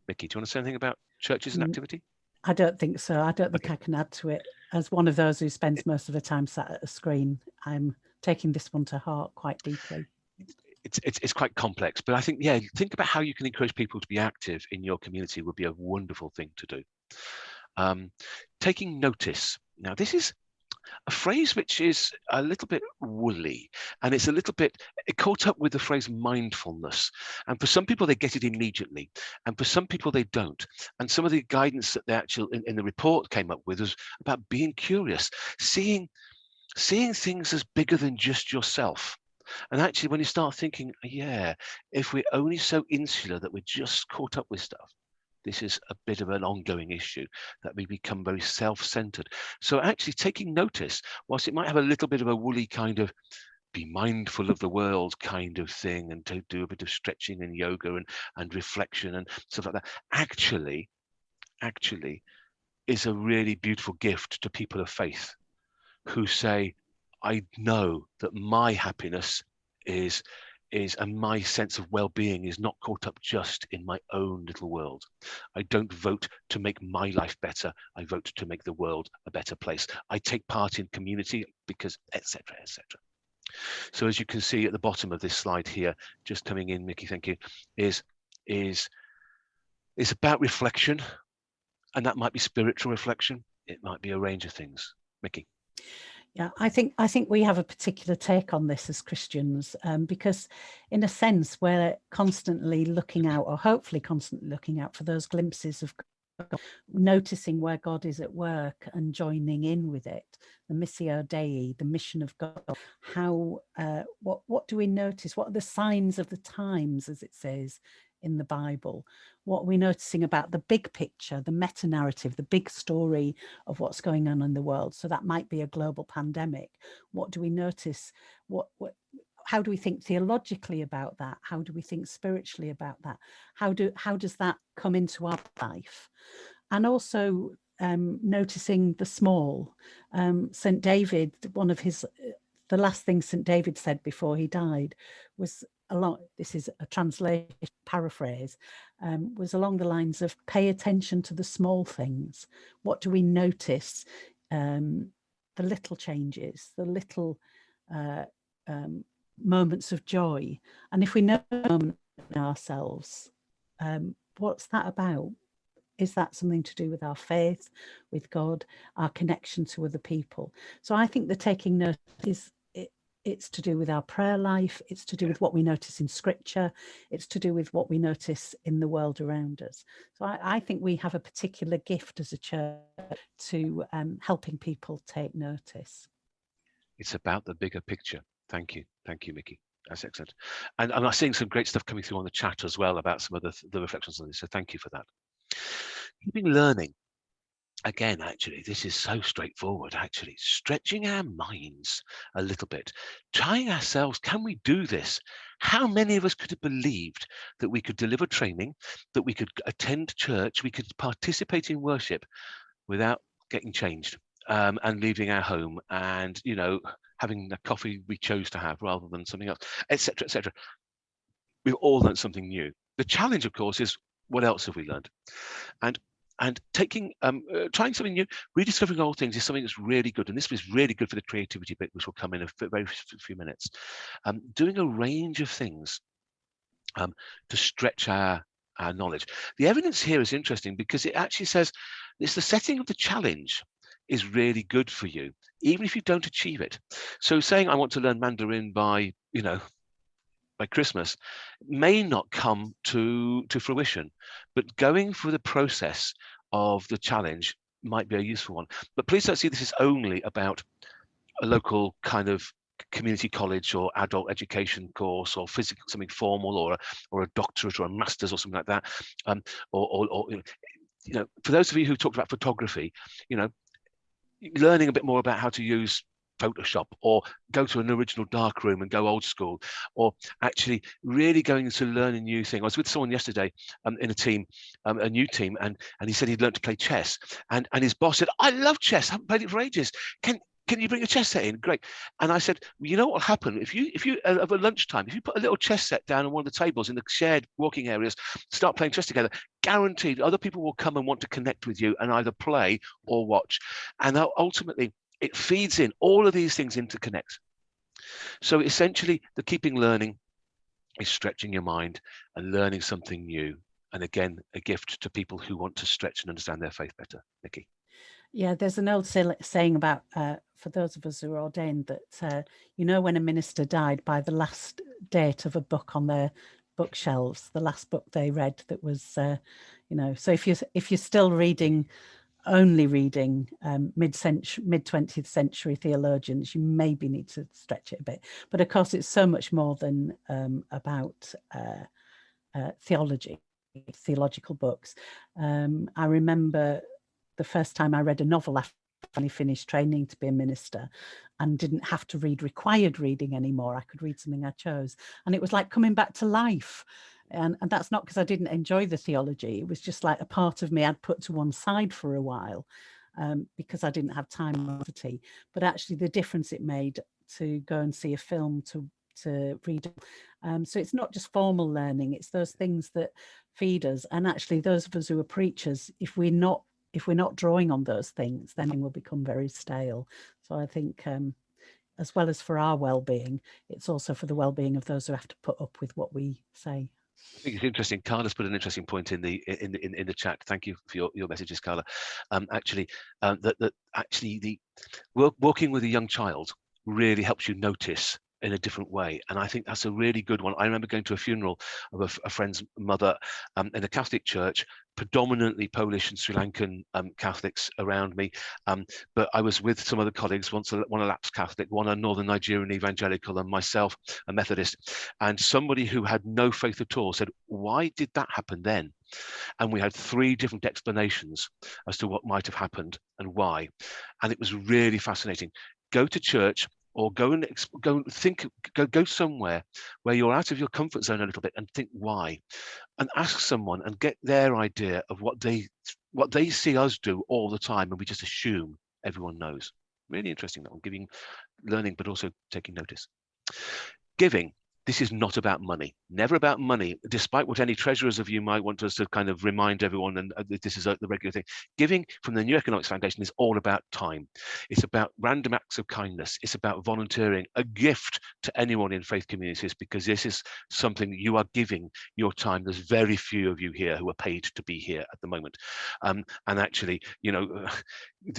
Mickey, do you want to say anything about churches and activity? I don't think so. I don't think I can add to it. As one of those who spends most of the time sat at a screen, I'm taking this one to heart quite deeply. It's quite complex, but I think, yeah, think about how you can encourage people to be active in your community would be a wonderful thing to do. Taking notice. Now, this is a phrase which is a little bit woolly, and it's a little bit caught up with the phrase mindfulness. And for some people, they get it immediately, and for some people, they don't. And some of the guidance that they actually in the report came up with was about being curious, seeing things as bigger than just yourself. And actually, when you start thinking, yeah, if we're only so insular that we're just caught up with stuff, this is a bit of an ongoing issue, that we become very self-centered. So actually taking notice, whilst it might have a little bit of a woolly kind of be mindful of the world kind of thing, and to do a bit of stretching and yoga and reflection and stuff like that, actually is a really beautiful gift to people of faith who say, I know that my happiness is and my sense of well-being is not caught up just in my own little world. I don't vote to make my life better. I vote to make the world a better place. I take part in community because, etc., etc. So as you can see at the bottom of this slide here, just coming in, Mickey, thank you, is about reflection, and that might be spiritual reflection. It might be a range of things. Mickey. Yeah, I think we have a particular take on this as Christians, because in a sense we're constantly looking out, or hopefully constantly looking out, for those glimpses of God, noticing where God is at work and joining in with it, the Missio Dei, the mission of God. How what do we notice? What are the signs of the times, as it says in the Bible? What are we noticing about the big picture, the meta narrative, the big story of what's going on in the world? So that might be a global pandemic. What do we notice? How do we think theologically about that? How do we think spiritually about that? How does that come into our life? And also noticing the small. St. David, one of the last thing St. David said before he died was this is a translation paraphrase, was along the lines of pay attention to the small things. What do we notice? The little changes, the little moments of joy. And if we know ourselves, what's that about? Is that something to do with our faith, with God, our connection to other people? So I think the taking notice it's to do with our prayer life, it's to do with what we notice in scripture, it's to do with what we notice in the world around us. So I think we have a particular gift as a church to helping people take notice. It's about the bigger picture. Thank you, Mickey. That's excellent. And I'm seeing some great stuff coming through on the chat as well about some of the reflections on this. So thank you for that. Keeping learning. Again, actually, this is so straightforward, actually. Stretching our minds a little bit, trying ourselves, can we do this? How many of us could have believed that we could deliver training, that we could attend church, we could participate in worship without getting changed and leaving our home and, you know, having the coffee we chose to have rather than something else, etc., etc. We've all learned something new. The challenge, of course, is what else have we learned? And taking, trying something new, rediscovering old things is something that's really good. And this was really good for the creativity bit, which will come in a very few minutes. Doing a range of things to stretch our knowledge. The evidence here is interesting because it actually says it's the setting of the challenge is really good for you, even if you don't achieve it. So saying I want to learn Mandarin by, you know, by Christmas may not come to fruition, but going through the process of the challenge might be a useful one. But please don't see this as only about a local kind of community college or adult education course or physical, something formal, or a doctorate or a master's or something like that. Or you know, for those of you who talked about photography, you know, learning a bit more about how to use Photoshop, or go to an original darkroom and go old school, or actually really going to learn a new thing. I was with someone yesterday in a team, a new team, and he said he'd learned to play chess, and his boss said, I love chess, I haven't played it for ages. Can you bring a chess set in? Great. And I said, well, you know what will happen if you over lunchtime, if you put a little chess set down on one of the tables in the shared walking areas, start playing chess together, guaranteed other people will come and want to connect with you and either play or watch. And ultimately, it feeds in, all of these things interconnect. So essentially, the keeping learning is stretching your mind and learning something new. And again, a gift to people who want to stretch and understand their faith better. Nikki. Yeah, there's an old saying about, for those of us who are ordained, that, you know, when a minister died by the last date of a book on their bookshelves, the last book they read that was, you know, so if you're still only reading mid 20th century theologians, you maybe need to stretch it a bit. But of course, it's so much more than about theological books. I remember the first time I read a novel after I finished training to be a minister and didn't have to read required reading anymore. I could read something I chose. And it was like coming back to life. And that's not because I didn't enjoy the theology. It was just like a part of me I'd put to one side for a while because I didn't have time or tea. But actually the difference it made to go and see a film, to read. So it's not just formal learning, it's those things that feed us. And actually those of us who are preachers, if we're not drawing on those things, then it will become very stale. So I think as well as for our well-being, it's also for the well-being of those who have to put up with what we say. I think it's interesting. Carla's put an interesting point in the chat. Thank you for your messages, Carla. Actually, that actually the working with a young child really helps you notice in a different way, and I think that's a really good one. I remember going to a funeral of a friend's mother in a Catholic church, predominantly Polish and Sri Lankan Catholics around me, but I was with some other colleagues, one a lapsed Catholic, one a Northern Nigerian evangelical, and myself a Methodist, and somebody who had no faith at all said, why did that happen then? And we had 3 different explanations as to what might have happened and why, and it was really fascinating. Go to church, or go somewhere where you're out of your comfort zone a little bit and think why, and ask someone and get their idea of what they see us do all the time, and we just assume everyone knows. Really interesting, that one, learning, but also taking notice. Giving. this is not about money, never about money, despite what any treasurers of you might want us to kind of remind everyone, and this is the regular thing. Giving from the New Economics Foundation is all about time. It's about random acts of kindness. It's about volunteering, a gift to anyone in faith communities, because this is something you are giving your time. There's very few of you here who are paid to be here at the moment. And actually, you know,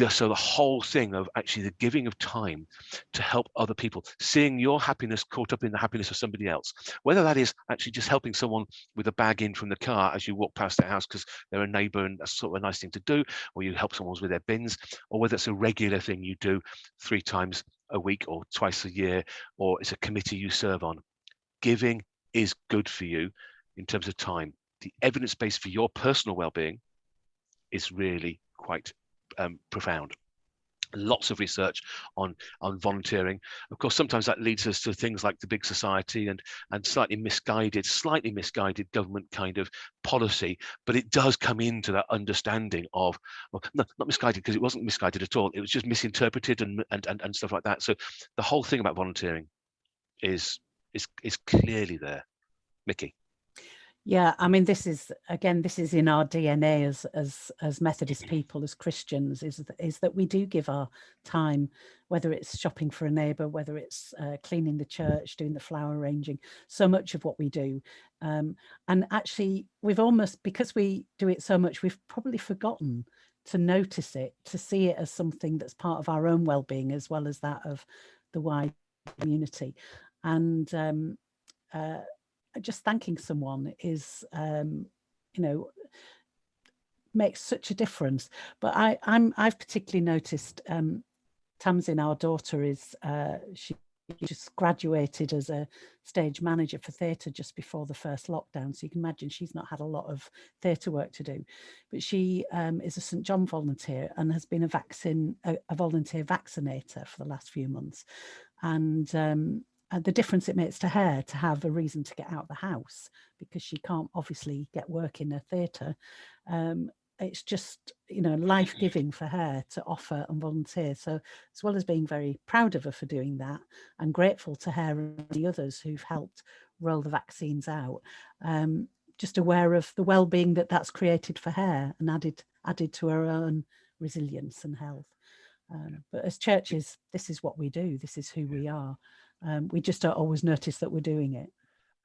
so the whole thing of actually the giving of time to help other people, seeing your happiness caught up in the happiness of somebody else, whether that is actually just helping someone with a bag in from the car as you walk past their house because they're a neighbor and that's sort of a nice thing to do, or you help someone with their bins, or whether it's a regular thing you do 3 times a week or twice a year, or it's a committee you serve on. Giving is good for you in terms of time. The evidence base for your personal well-being is really quite profound. Lots of research on volunteering. Of course, sometimes that leads us to things like the big society and slightly misguided government kind of policy, but it does come into that understanding of, well, no, not misguided, because it wasn't misguided at all. It was just misinterpreted and stuff like that. So the whole thing about volunteering is clearly there. Mickey. Yeah, I mean, this is in our DNA as Methodist people, as Christians, is that we do give our time, whether it's shopping for a neighbour, whether it's cleaning the church, doing the flower arranging, so much of what we do. And actually, we've almost, because we do it so much, we've probably forgotten to notice it, to see it as something that's part of our own well-being as well as that of the wider community. And just thanking someone is, you know, makes such a difference. But I've particularly noticed, Tamsin, our daughter, is she just graduated as a stage manager for theatre just before the first lockdown. So you can imagine she's not had a lot of theatre work to do. But she is a St John volunteer and has been a volunteer vaccinator for the last few months. And the difference it makes to her to have a reason to get out of the house, because she can't obviously get work in a theatre. It's just, you know, life-giving for her to offer and volunteer. So as well as being very proud of her for doing that and grateful to her and the others who've helped roll the vaccines out, just aware of the well-being that's created for her and added to her own resilience and health. But as churches, this is what we do. This is who we are. We just don't always notice that we're doing it.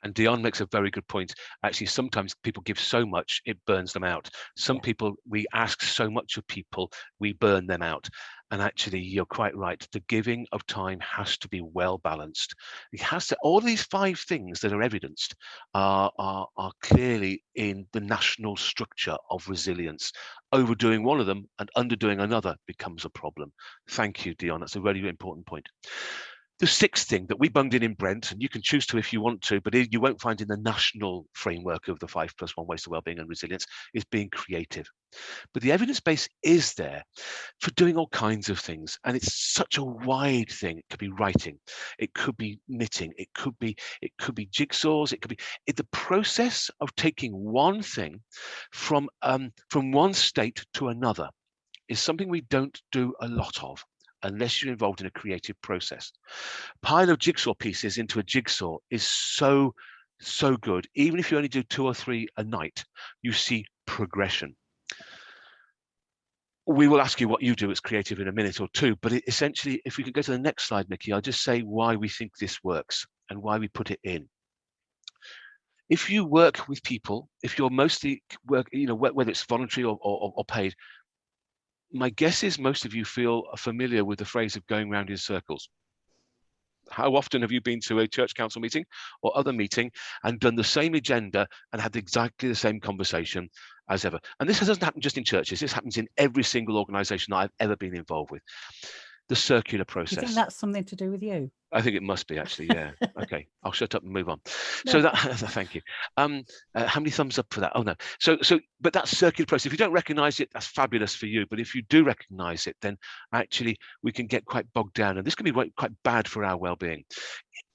And Dion makes a very good point. Actually, sometimes people give so much, it burns them out. Some people, we ask so much of people, we burn them out. And actually, you're quite right. The giving of time has to be well balanced. It has to, all these 5 things that are evidenced are clearly in the national structure of resilience. Overdoing one of them and underdoing another becomes a problem. Thank you, Dion. That's a really important point. The 6th thing that we bunged in Brent, and you can choose to if you want to, but you won't find in the national framework of the 5+1 ways to wellbeing and resilience, is being creative. But the evidence base is there for doing all kinds of things, and it's such a wide thing. It could be writing, it could be knitting, it could be jigsaws, it could be the process of taking one thing from one state to another is something we don't do a lot of, unless you're involved in a creative process. Pile of jigsaw pieces into a jigsaw is so good. Even if you only do 2 or 3 a night, you see progression. We will ask you what you do as creative in a minute or two, but essentially, if we could go to the next slide, Mickey, I'll just say why we think this works and why we put it in. If you work with people, if you're mostly work, you know, whether it's voluntary or paid, my guess is most of you feel familiar with the phrase of going round in circles. How often have you been to a church council meeting or other meeting and done the same agenda and had exactly the same conversation as ever? And this doesn't happen just in churches. This happens in every single organisation I've ever been involved with. The circular process. Do you think that's something to do with you? I think it must be, actually, yeah. Okay, I'll shut up and move on. So that, thank you. How many thumbs up for that? Oh no. But that circular process, if you don't recognise it, that's fabulous for you. But if you do recognise it, then actually we can get quite bogged down, and this can be quite bad for our well-being.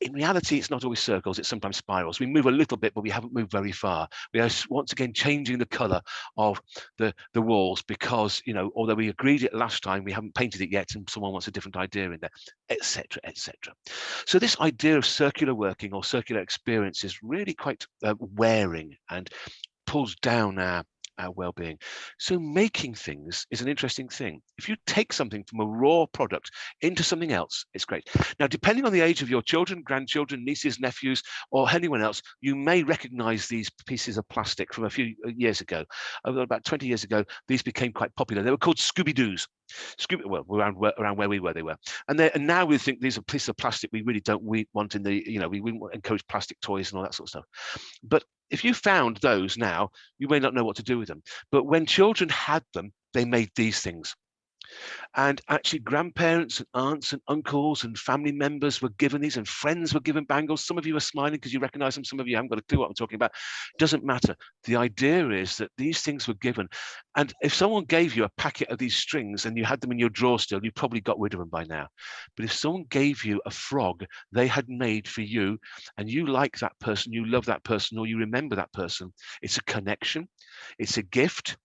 in reality, it's not always circles, it's sometimes spirals. We move a little bit, but we haven't moved very far. We are once again changing the colour of the walls because, you know, although we agreed it last time, we haven't painted it yet and someone wants a different idea in there, etc., etc. So this idea of circular working or circular experience is really quite wearing and pulls down our well-being. So making things is an interesting thing. If you take something from a raw product into something else, it's great. Now, depending on the age of your children, grandchildren, nieces, nephews, or anyone else, you may recognize these pieces of plastic from a few years ago. About 20 years ago, these became quite popular. They were called Scooby-Doos. Well, around where we were, they were. And now we think these are pieces of plastic we really don't want in the, you know, we wouldn't encourage plastic toys and all that sort of stuff. But if you found those now, you may not know what to do with them. But when children had them, they made these things. And actually grandparents and aunts and uncles and family members were given these, and friends were given bangles. Some of you are smiling because you recognize them. Some of you haven't got a clue what I'm talking about. Doesn't matter. The idea is that these things were given. And if someone gave you a packet of these strings and you had them in your drawer still, you probably got rid of them by now. But if someone gave you a frog they had made for you, and you like that person, you love that person, or you remember that person, it's a connection, it's a gift.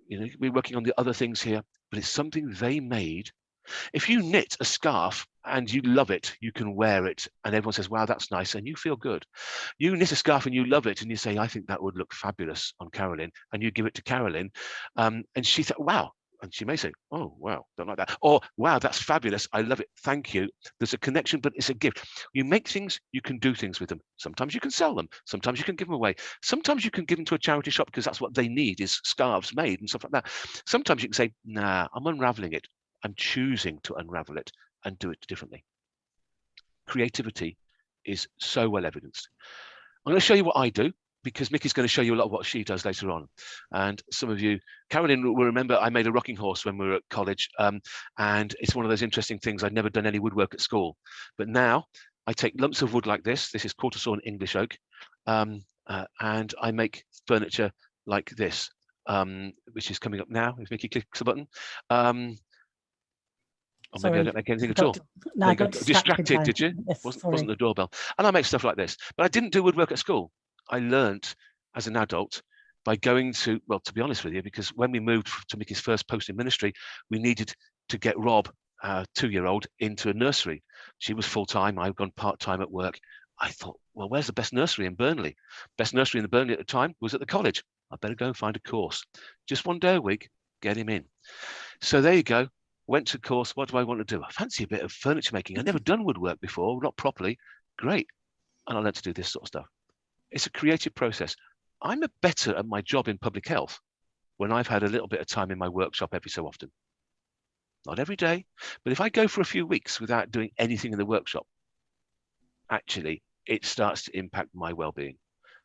You know, we're working on the other things here, but it's something they made. If you knit a scarf and you love it, you can wear it and everyone says, wow, that's nice, and you feel good. You knit a scarf and you love it and you say, I think that would look fabulous on Carolyn, and you give it to Carolyn, and she thought, wow. And she may say, oh, wow, don't like that. Or, wow, that's fabulous. I love it. Thank you. There's a connection, but it's a gift. You make things, you can do things with them. Sometimes you can sell them. Sometimes you can give them away. Sometimes you can give them to a charity shop because that's what they need, is scarves made and stuff like that. Sometimes you can say, nah, I'm unraveling it. I'm choosing to unravel it and do it differently. Creativity is so well evidenced. I'm going to show you what I do, because Mickey's going to show you a lot of what she does later on. And some of you, Carolyn will remember I made a rocking horse when we were at college. And it's one of those interesting things. I'd never done any woodwork at school. But now I take lumps of wood like this. This is quarter sawn English oak. And I make furniture like this, which is coming up now. If Mickey clicks the button. Or maybe I don't make anything at all. No, I got distracted, did you? Yes, wasn't the doorbell. And I make stuff like this. But I didn't do woodwork at school. I learnt as an adult by going to, well, to be honest with you, because when we moved to Mickey's first post in ministry, we needed to get Rob, 2-year-old, into a nursery. She was full-time. I'd gone part-time at work. I thought, well, where's the best nursery in Burnley? Best nursery in the Burnley at the time was at the college. I better go and find a course. Just one day a week, get him in. So there you go. Went to course. What do I want to do? I fancy a bit of furniture making. I've never done woodwork before, not properly. Great. And I learned to do this sort of stuff. It's a creative process. I'm better at my job in public health when I've had a little bit of time in my workshop every so often. Not every day, but if I go for a few weeks without doing anything in the workshop, actually, it starts to impact my well-being.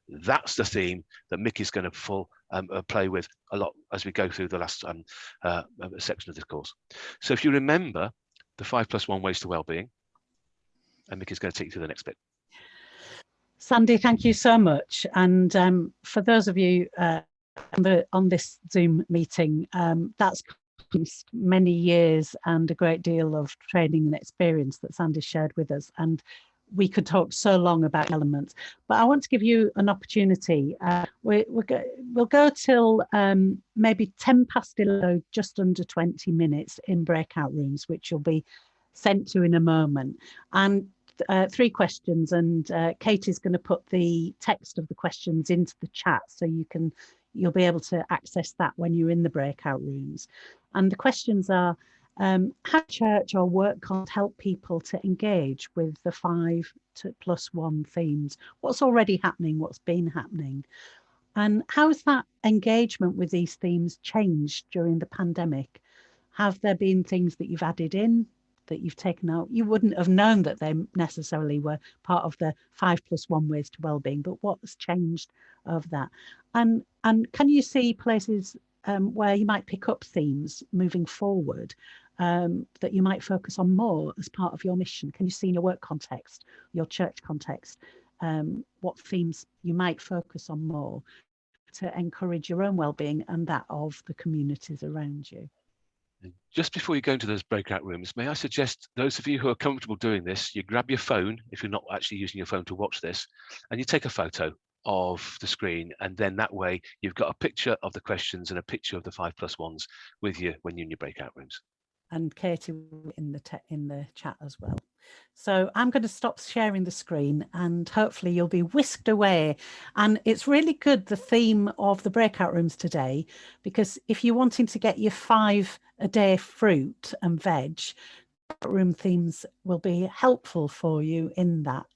That's the theme that Mickey's going to play with a lot as we go through the last section of this course. So if you remember the 5+1 ways to well-being, and Mickey's going to take you to the next bit. Sandy, thank you so much. And for those of you on this Zoom meeting, that's many years and a great deal of training and experience that Sandy shared with us. And we could talk so long about elements, but I want to give you an opportunity. We'll go till maybe 11, just under 20 minutes in breakout rooms, which you'll be sent to in a moment. And 3 questions, and Katie's going to put the text of the questions into the chat, so you'll be able to access that when you're in the breakout rooms. And the questions are, how church or work can't help people to engage with the 5+1 themes? What's already happening? What's been happening? And how has that engagement with these themes changed during the pandemic? Have there been things that you've added in, that you've taken out? You wouldn't have known that they necessarily were part of the 5+1 ways to wellbeing, but what has changed of that? And can you see places where you might pick up themes moving forward that you might focus on more as part of your mission? Can you see in your work context, your church context, what themes you might focus on more to encourage your own well-being and that of the communities around you? Just before you go into those breakout rooms, may I suggest those of you who are comfortable doing this, you grab your phone, if you're not actually using your phone to watch this, and you take a photo of the screen, and then that way you've got a picture of the questions and a picture of the 5+1s with you when you're in your breakout rooms. And Katie in the chat as well. So I'm going to stop sharing the screen, and hopefully you'll be whisked away. And it's really good, the theme of the breakout rooms today, because if you're wanting to get your 5 a day fruit and veg, room themes will be helpful for you in that.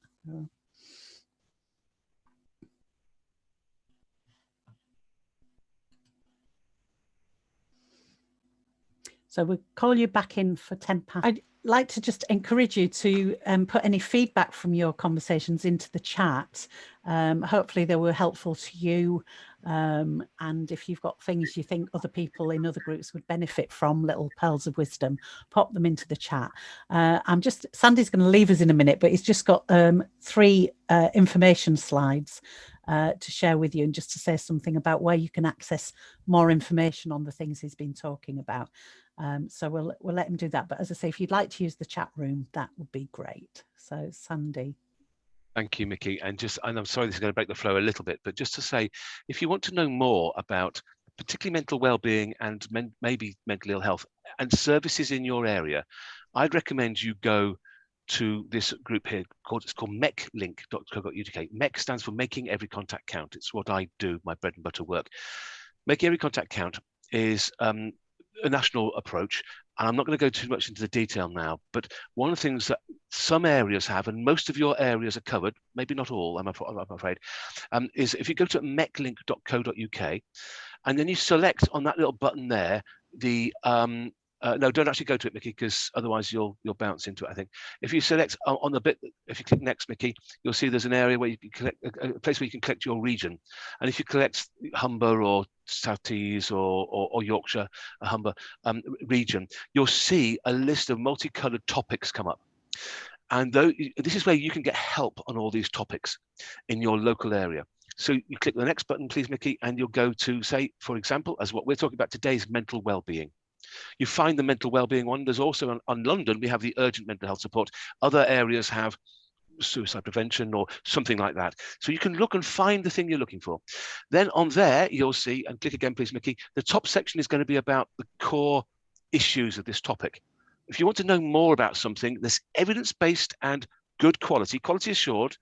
So we'll call you back in for 10 past. I'd like to just encourage you to put any feedback from your conversations into the chat. Hopefully they were helpful to you. And if you've got things you think other people in other groups would benefit from, little pearls of wisdom, pop them into the chat. Sandy's going to leave us in a minute, but he's just got 3 information slides to share with you, and just to say something about where you can access more information on the things he's been talking about. So we'll let him do that. But as I say, if you'd like to use the chat room, that would be great. So Sandy. Thank you, Mickey. And I'm sorry this is going to break the flow a little bit, but just to say, if you want to know more about particularly mental well-being and maybe mental ill health and services in your area, I'd recommend you go to this group here it's called mechlink.co.uk. MEC stands for Making Every Contact Count. It's what I do, my bread and butter work. Making Every Contact Count is a national approach, and I'm not going to go too much into the detail now, but one of the things that some areas have, and most of your areas are covered, maybe not all, I'm afraid, is if you go to mechlink.co.uk, and then you select on that little button there the no, don't actually go to it, Mickey, because otherwise you'll bounce into it, I think. If you select on the bit, if you click next, Mickey, you'll see there's an area where you can collect, a place where you can collect your region. And if you collect Humber or South Tees or Yorkshire, Humber region, you'll see a list of multicolored topics come up. And this is where you can get help on all these topics in your local area. So you click the next button, please, Mickey, and you'll go to, say, for example, as what we're talking about today is mental well-being. You find the mental well-being one. There's also on London, we have the urgent mental health support. Other areas have suicide prevention or something like that. So you can look and find the thing you're looking for. Then on there, you'll see, and click again, please, Mickey, the top section is going to be about the core issues of this topic. If you want to know more about something that's evidence-based and good quality assured,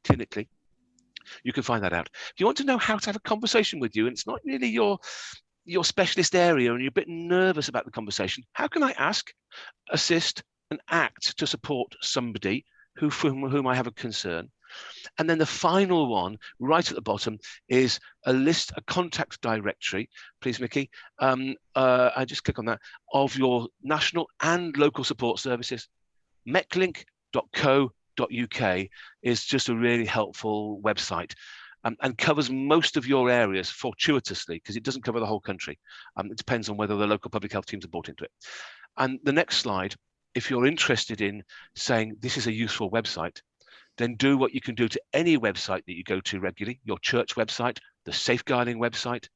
clinically, you can find that out. If you want to know how to have a conversation with you, and it's not really your specialist area and you're a bit nervous about the conversation, how can I ask, assist, and act to support somebody whom I have a concern? And then the final one, right at the bottom, is a contact directory, please, Mickey. I just click on that, of your national and local support services. mechlink.co.uk is just a really helpful website. And covers most of your areas fortuitously, because it doesn't cover the whole country. It depends on whether the local public health teams are bought into it. And the next slide, if you're interested in saying this is a useful website, then do what you can do to any website that you go to regularly, your church website, the safeguarding website.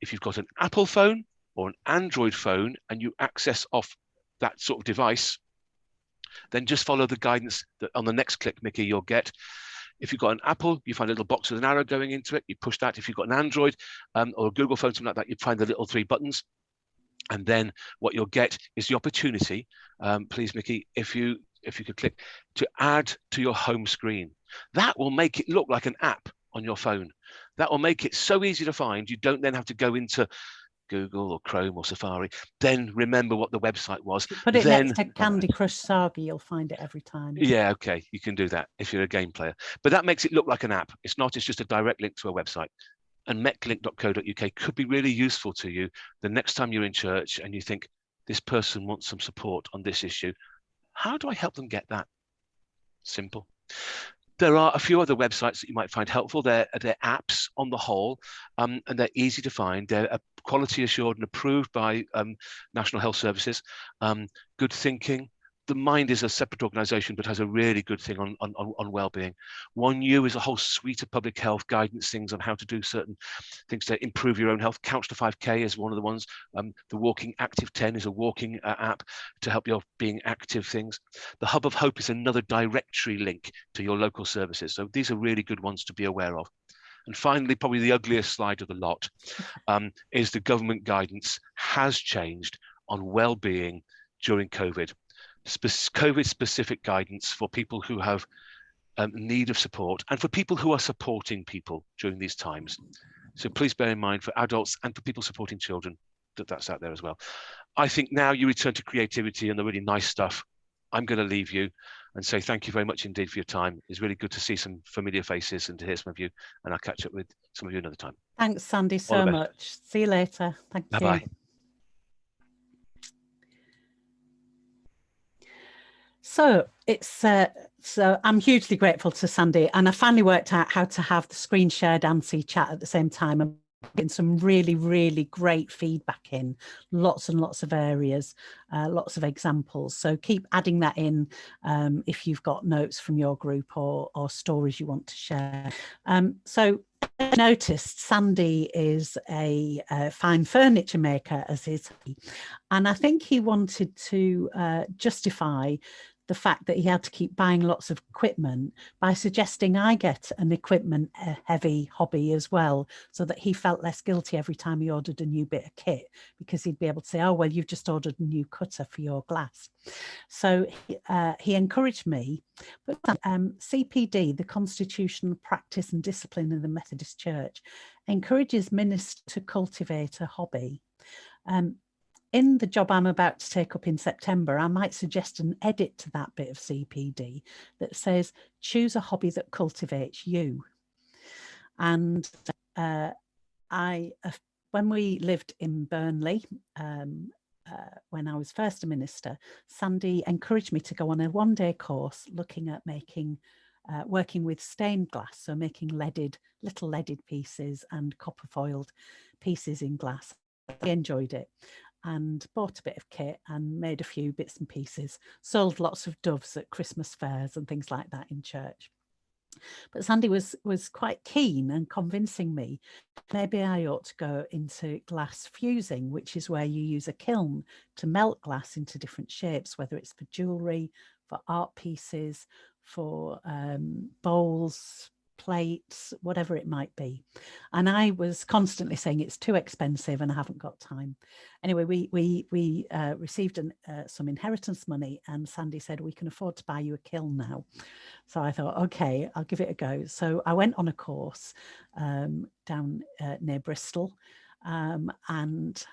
If you've got an Apple phone or an Android phone and you access off that sort of device, then just follow the guidance that on the next click, Mickey, you'll get. If you've got an Apple, you find a little box with an arrow going into it. You push that. If you've got an Android or a Google phone, something like that, you find the little 3 buttons. And then what you'll get is the opportunity, please, Mickey, if you could click to add to your home screen. That will make it look like an app on your phone. That will make it so easy to find. You don't then have to go into Google or Chrome or Safari, then remember what the website was. Put it next to Candy Crush Saga, you'll find it every time. Yeah, okay, you can do that if you're a game player. But that makes it look like an app. It's not, it's just a direct link to a website. And mechlink.co.uk could be really useful to you the next time you're in church and you think, this person wants some support on this issue. How do I help them get that? Simple. There are a few other websites that you might find helpful. They're apps on the whole, and they're easy to find. They're quality assured and approved by National Health Services. Good Thinking, the mind is a separate organisation, but has a really good thing on well-being. 1U is a whole suite of public health guidance things on how to do certain things to improve your own health. Couch to 5K is one of the ones. The Walking Active 10 is a walking app to help your being active things. The Hub of Hope is another directory link to your local services. So these are really good ones to be aware of. And finally, probably the ugliest slide of the lot is the government guidance has changed on well-being during COVID. COVID-specific guidance for people who have need of support and for people who are supporting people during these times. So please bear in mind for adults and for people supporting children that that's out there as well. I think now you return to creativity and the really nice stuff. I'm going to leave you and say thank you very much indeed for your time. It's really good to see some familiar faces and to hear some of you, and I'll catch up with some of you another time. Thanks, Sandy, so much. See you later. Thank you. Bye-bye. So I'm hugely grateful to Sandy, and I finally worked out how to have the screen shared and see chat at the same time, and getting some really, really great feedback in lots and lots of areas, lots of examples. So keep adding that in if you've got notes from your group or stories you want to share. So I noticed Sandy is a fine furniture maker, as is he, and I think he wanted to justify the fact that he had to keep buying lots of equipment by suggesting I get an equipment heavy hobby as well, so that he felt less guilty every time he ordered a new bit of kit, because he'd be able to say, oh, well, you've just ordered a new cutter for your glass. So he encouraged me, but CPD, the Constitutional Practice and Discipline of the Methodist Church, encourages ministers to cultivate a hobby. In the job I'm about to take up in September, I might suggest an edit to that bit of CPD that says, choose a hobby that cultivates you. And when we lived in Burnley, when I was first a minister, Sandy encouraged me to go on a one-day course looking at making, working with stained glass, so making little leaded pieces and copper foiled pieces in glass. I enjoyed it, and bought a bit of kit and made a few bits and pieces, sold lots of doves at Christmas fairs and things like that in church. But Sandy was quite keen and convincing me maybe I ought to go into glass fusing, which is where you use a kiln to melt glass into different shapes, whether it's for jewellery, for art pieces, for bowls, plates, whatever it might be. And I was constantly saying it's too expensive and I haven't got time. Anyway, we received some inheritance money, and Sandy said, we can afford to buy you a kiln now. So I thought, okay, I'll give it a go. So I went on a course down near Bristol and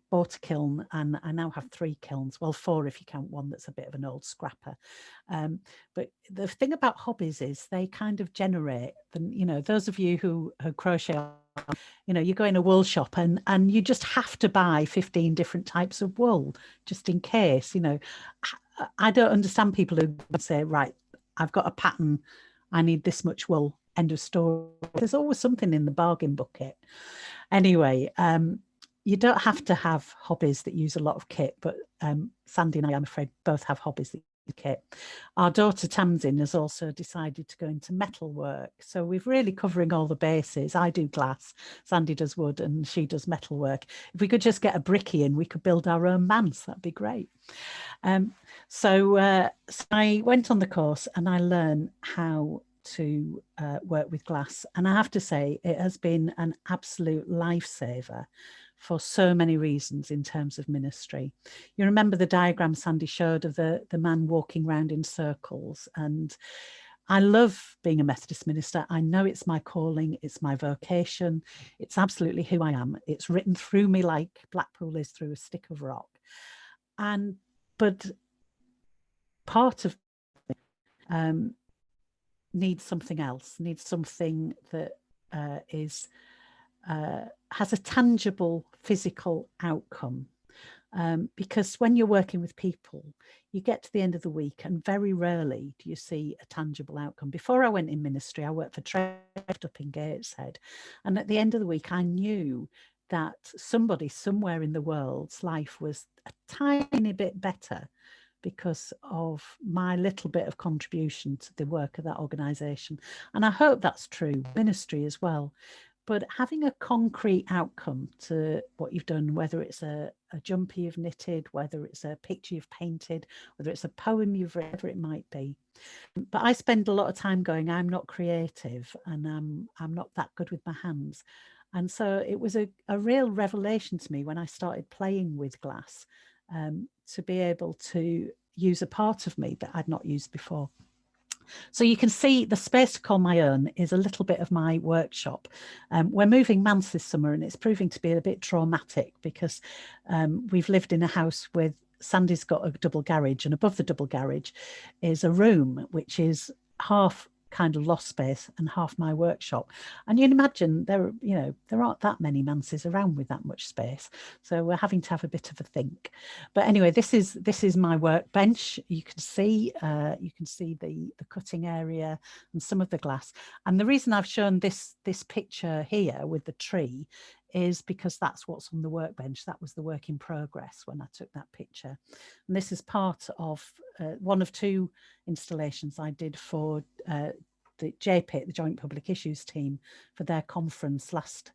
bought a kiln, and I now have 3 kilns, well 4 if you count one that's a bit of an old scrapper. But the thing about hobbies is they kind of generate, those of you who crochet, you go in a wool shop and you just have to buy 15 different types of wool just in case. I don't understand people who say, right, I've got a pattern, I need this much wool, end of story. There's always something in the bargain bucket. Anyway, you don't have to have hobbies that use a lot of kit, but Sandy and I, I'm afraid, both have hobbies that use kit. Our daughter Tamsin has also decided to go into metal work. So we're really covering all the bases. I do glass, Sandy does wood, and she does metal work. If we could just get a brickie in, we could build our own manse. That'd be great. So I went on the course and I learned how to work with glass. And I have to say, it has been an absolute lifesaver for so many reasons in terms of ministry. You remember the diagram Sandy showed of the man walking around in circles. And I love being a Methodist minister. I know it's my calling, it's my vocation, it's absolutely who I am. It's written through me like Blackpool is through a stick of rock. But part of needs something else, needs something that has a tangible physical outcome. Because when you're working with people, you get to the end of the week and very rarely do you see a tangible outcome. Before I went in ministry, I worked for Revd up in Gateshead. And at the end of the week, I knew that somebody somewhere in the world's life was a tiny bit better because of my little bit of contribution to the work of that organisation. And I hope that's true, ministry as well. But having a concrete outcome to what you've done, whether it's a jumper you've knitted, whether it's a picture you've painted, whether it's a poem you've read, whatever it might be. But I spend a lot of time going, I'm not creative and I'm not that good with my hands. And so it was a real revelation to me when I started playing with glass, to be able to use a part of me that I'd not used before. So you can see the space to call my own is a little bit of my workshop. We're moving manse this summer and it's proving to be a bit traumatic because we've lived in a house with, Sandy's got a double garage, and above the double garage is a room which is half kind of lost space and half my workshop. And you can imagine there aren't that many manses around with that much space, so we're having to have a bit of a think. But anyway, this is my workbench. You can see the cutting area and some of the glass. And the reason I've shown this picture here with the tree is because that's what's on the workbench. That was the work in progress when I took that picture. And this is part of one of two installations I did for the JPIT, the Joint Public Issues team, for their conference last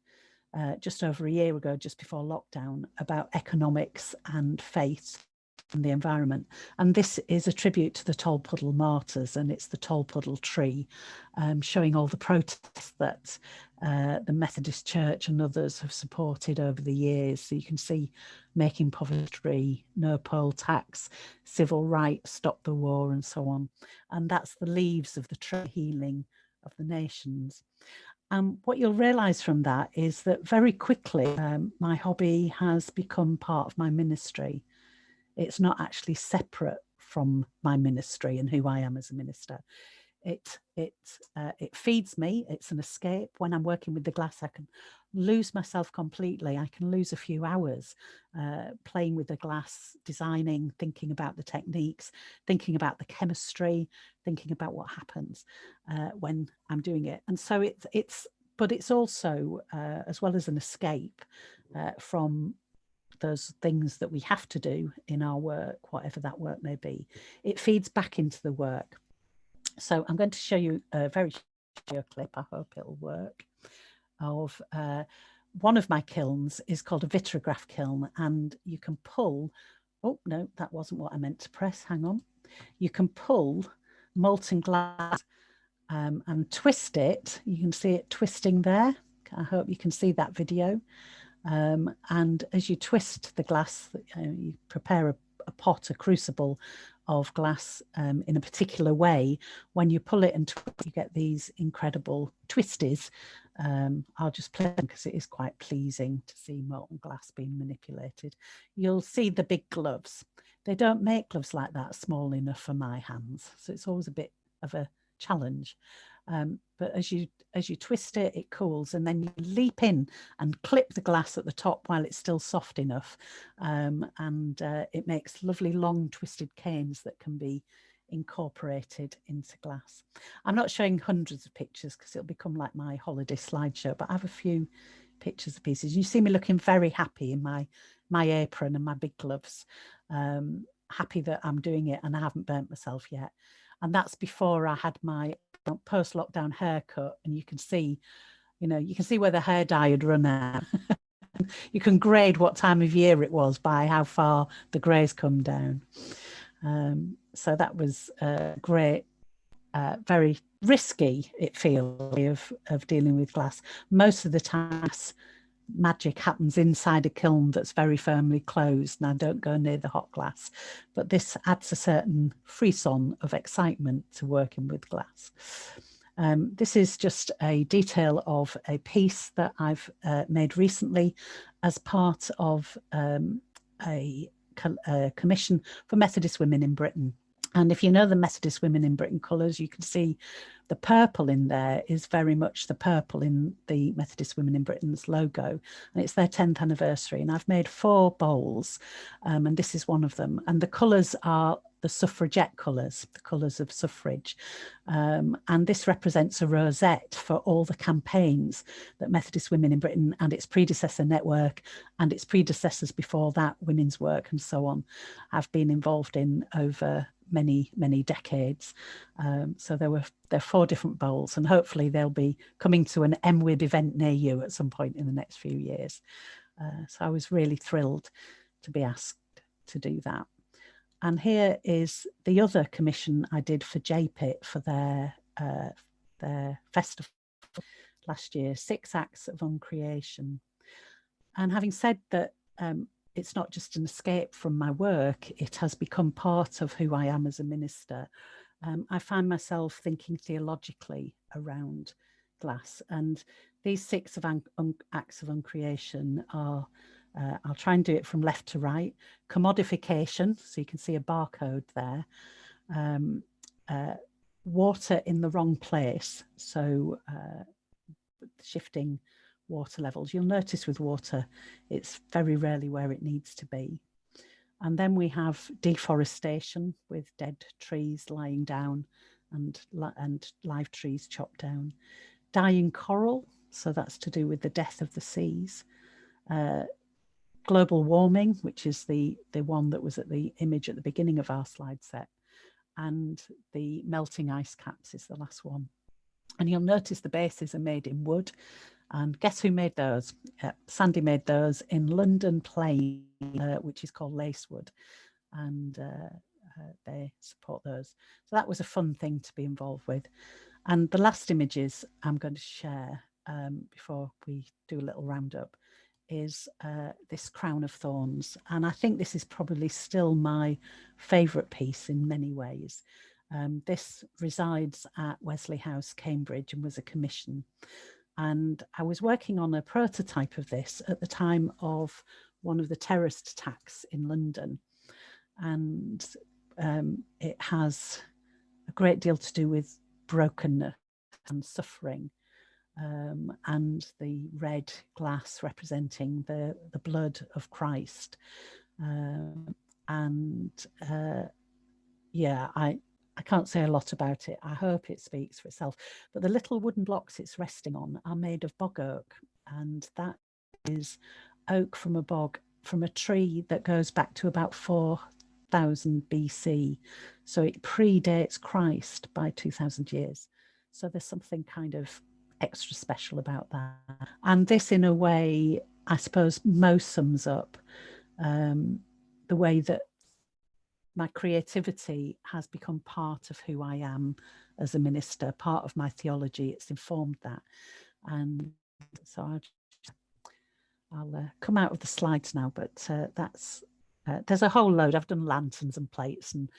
just over a year ago, just before lockdown, about economics and faith and the environment. And this is a tribute to the Tolpuddle martyrs, and it's the Tolpuddle tree, showing all the protests that the Methodist Church and others have supported over the years. So you can see making poverty, no poll tax, civil rights, stop the war, and so on. And that's the leaves of the tree, healing of the nations. What you'll realise from that is that very quickly my hobby has become part of my ministry. It's not actually separate from my ministry and who I am as a minister. It feeds me. It's an escape. When I'm working with the glass, I can lose myself completely. I can lose a few hours playing with the glass, designing, thinking about the techniques, thinking about the chemistry, thinking about what happens when I'm doing it. And so but it's also, as well as an escape from those things that we have to do in our work, whatever that work may be, it feeds back into the work. So I'm going to show you a very short clip, I hope it'll work, of one of my kilns is called a vitrograph kiln, and you can pull, oh no, that wasn't what I meant to press, hang on. You can pull molten glass and twist it. You can see it twisting there. I hope you can see that video. And as you twist the glass, you prepare a pot, a crucible of glass in a particular way. When you pull it and twist, you get these incredible twisties. I'll just play them because it is quite pleasing to see molten glass being manipulated. You'll see the big gloves. They don't make gloves like that small enough for my hands, so it's always a bit of a challenge. But as you twist it, it cools, and then you leap in and clip the glass at the top while it's still soft enough, and it makes lovely long twisted canes that can be incorporated into glass. I'm not showing hundreds of pictures because it'll become like my holiday slideshow, but I have a few pictures of pieces. You see me looking very happy in my apron and my big gloves, happy that I'm doing it and I haven't burnt myself yet. And that's before I had my post-lockdown haircut, and you can see where the hair dye had run out. You can grade what time of year it was by how far the grey's come down. So that was great, very risky, it feels, of dealing with glass. Most of the time, magic happens inside a kiln that's very firmly closed, and I don't go near the hot glass, but this adds a certain frisson of excitement to working with glass. This is just a detail of a piece that I've made recently as part of a commission for Methodist Women in Britain. And if you know the Methodist Women in Britain colours, you can see the purple in there is very much the purple in the Methodist Women in Britain's logo. And it's their 10th anniversary. And I've made 4 bowls, and this is one of them. And the colours are the suffragette colours, the colours of suffrage. And this represents a rosette for all the campaigns that Methodist Women in Britain and its predecessor network and its predecessors before that, Women's Work and so on, have been involved in over many, many decades. So there are 4 different bowls, and hopefully they'll be coming to an MWIB event near you at some point in the next few years. So I was really thrilled to be asked to do that. And here is the other commission I did for JPIT for their festival last year, 6 Acts of Uncreation. And having said that, it's not just an escape from my work, it has become part of who I am as a minister. I find myself thinking theologically around glass, and these 6 acts of uncreation are, I'll try and do it from left to right: commodification, so you can see a barcode there, water in the wrong place, so shifting water levels. You'll notice with water, it's very rarely where it needs to be. And then we have deforestation with dead trees lying down and live trees chopped down. Dying coral, so that's to do with the death of the seas. Global warming, which is the one that was at the image at the beginning of our slide set. And the melting ice caps is the last one. And you'll notice the bases are made in wood. And guess who made those? Sandy made those in London Plain, which is called Lacewood, and they support those. So that was a fun thing to be involved with. And the last images I'm going to share before we do a little roundup is this crown of thorns. And I think this is probably still my favourite piece in many ways. This resides at Wesley House, Cambridge, and was a commission. And I was working on a prototype of this at the time of one of the terrorist attacks in London. And it has a great deal to do with brokenness and suffering, and the red glass representing the blood of Christ. Yeah, I can't say a lot about it. I hope it speaks for itself. But the little wooden blocks it's resting on are made of bog oak. And that is oak from a bog, from a tree that goes back to about 4000 BC. So it predates Christ by 2000 years. So there's something kind of extra special about that. And this, in a way, I suppose most sums up the way that my creativity has become part of who I am as a minister, part of my theology. It's informed that. And so I'll come out of the slides now, but there's a whole load. I've done lanterns and plates and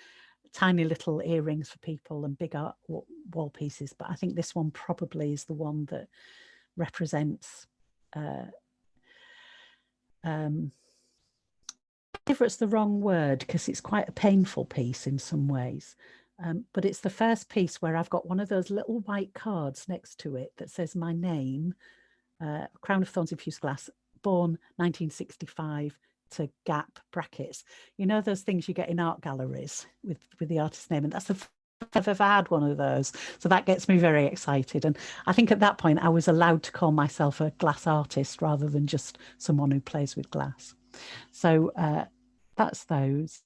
tiny little earrings for people and big art wall pieces. But I think this one probably is the one that represents it's the wrong word because it's quite a painful piece in some ways, but it's the first piece where I've got one of those little white cards next to it that says my name, Crown of Thorns Infused Glass, born 1965 to gap brackets. You know those things you get in art galleries with the artist's name, and that's the first I've ever had one of those. So that gets me very excited. And I think at that point I was allowed to call myself a glass artist rather than just someone who plays with glass. So that's those.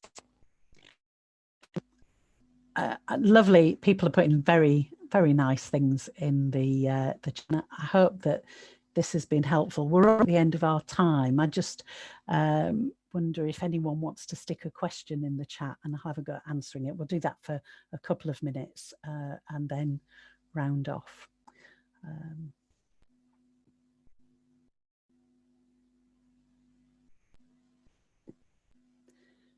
Lovely people are putting very, very nice things in the chat. I hope that this has been helpful. We're at the end of our time. I just wonder if anyone wants to stick a question in the chat and I'll have a go at answering it. We'll do that for a couple of minutes and then round off.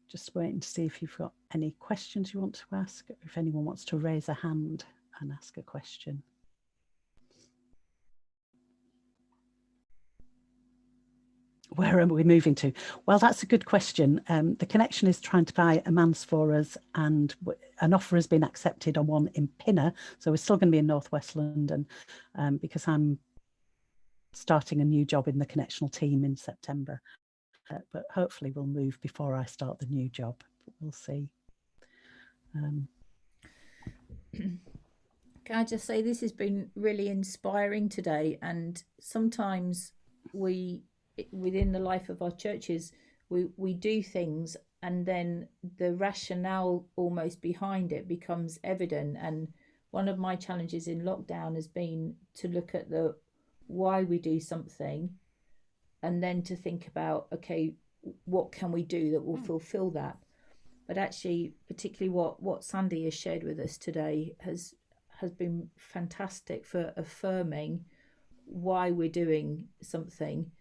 Just waiting to see if you've got any questions you want to ask, if anyone wants to raise a hand and ask a question. Where are we moving to? Well, that's a good question. The connection is trying to buy a manse for us, and an offer has been accepted on one in Pinner. So we're still going to be in Northwest London because I'm starting a new job in the connectional team in September. But hopefully we'll move before I start the new job. We'll see. Can I just say this has been really inspiring today, and sometimes we, within the life of our churches, we do things and then the rationale almost behind it becomes evident. And one of my challenges in lockdown has been to look at the why we do something and then to think about, okay, what can we do that will fulfill that? But actually, particularly what Sandy has shared with us today has been fantastic for affirming why we're doing something,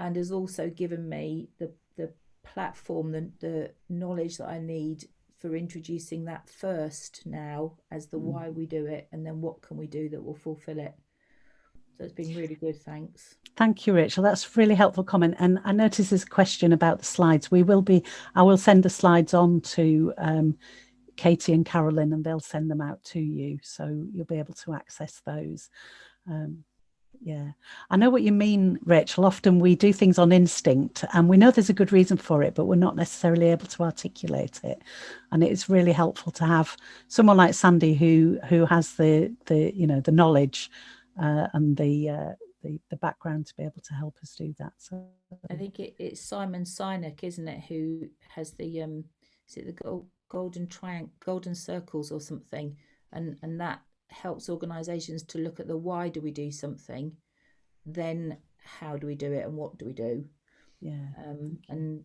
and has also given me the platform, the knowledge that I need for introducing that first now as the why we do it, and then what can we do that will fulfill it. So it's been really good. Thanks. Thank you, Rachel. That's a really helpful comment. And I notice there's a question about the slides. I will send the slides on to Katie and Carolyn, and they'll send them out to you. So you'll be able to access those. Yeah, I know what you mean, Rachel. Often we do things on instinct and we know there's a good reason for it, but we're not necessarily able to articulate it. And it's really helpful to have someone like Sandy who has the knowledge and the background to be able to help us do that. So I think it's Simon Sinek, isn't it, who has the is it the golden triangle, golden circles or something, and that helps organizations to look at the why do we do something, then how do we do it and what do we do. Yeah, and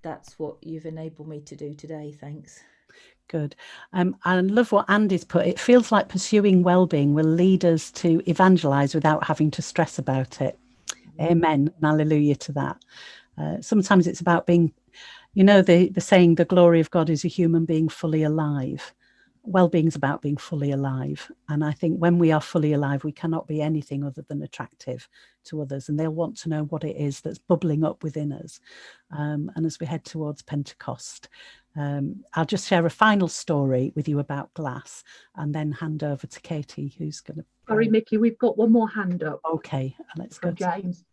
that's what you've enabled me to do today. Thanks. Good. I love what Andy's put. It feels like pursuing well-being will lead us to evangelize without having to stress about it. Amen and hallelujah to that. Sometimes it's about being, the saying, the glory of God is a human being fully alive. Well-being is about being fully alive. And I think when we are fully alive, we cannot be anything other than attractive to others. And they'll want to know what it is that's bubbling up within us. And as we head towards Pentecost, I'll just share a final story with you about glass and then hand over to Katie, who's going to... Sorry, Mickey, we've got one more hand up. Okay, let's go to James.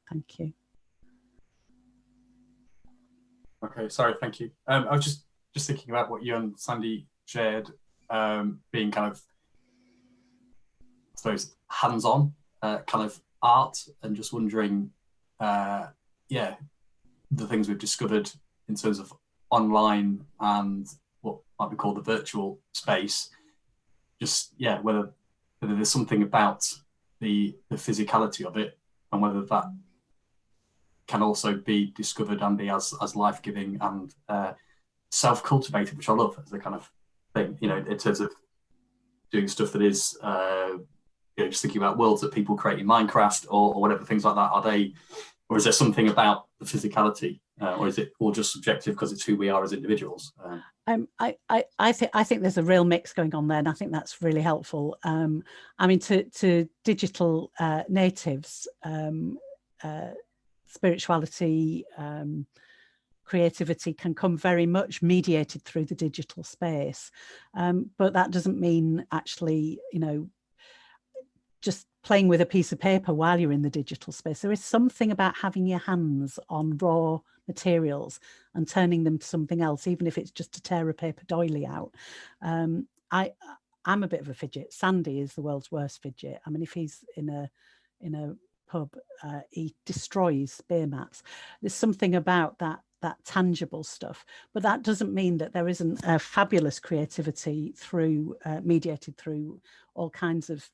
Thank you. Okay, sorry, thank you. I was just thinking about what you and Sandy shared, being kind of, I suppose, hands-on kind of art, and just wondering, the things we've discovered in terms of online and what might be called the virtual space. Just whether there's something about the physicality of it, and whether that can also be discovered and be as life-giving and self-cultivated, which I love as a kind of thing, in terms of doing stuff that is, just thinking about worlds that people create in Minecraft or whatever, things like that. Or is there something about the physicality, or is it all just subjective because it's who we are as individuals? I think there's a real mix going on there, and I think that's really helpful. I mean, to digital natives, spirituality, creativity can come very much mediated through the digital space, but that doesn't mean actually, just playing with a piece of paper while you're in the digital space. There is something about having your hands on raw materials and turning them to something else, even if it's just to tear a paper doily out. I'm a bit of a fidget. Sandy is the world's worst fidget. I mean, if he's in a pub, he destroys beer mats. There's something about that tangible stuff, but that doesn't mean that there isn't a fabulous creativity through mediated through all kinds of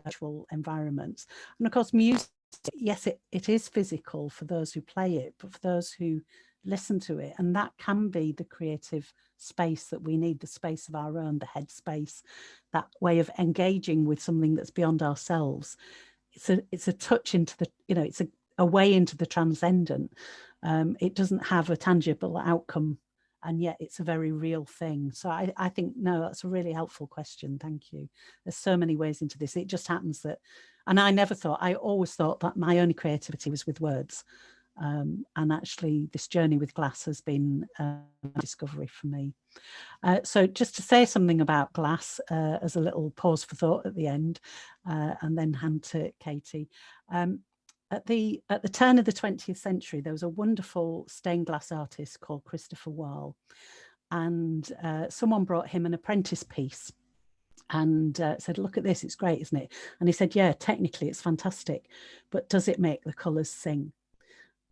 virtual environments. And of course, music, yes, it is physical for those who play it, but for those who listen to it, and that can be the creative space that we need, the space of our own, the head space, that way of engaging with something that's beyond ourselves. It's a touch into the, it's a way into the transcendent. It doesn't have a tangible outcome, and yet it's a very real thing. So I think, no, that's a really helpful question. Thank you. There's so many ways into this. It just happens that, and I always thought that my only creativity was with words. And actually this journey with glass has been a discovery for me. So just to say something about glass as a little pause for thought at the end, and then hand to Katie. At the turn of the 20th century, there was a wonderful stained glass artist called Christopher Wall. and someone brought him an apprentice piece and said, look at this, it's great, isn't it? And he said, yeah, technically it's fantastic, but does it make the colours sing?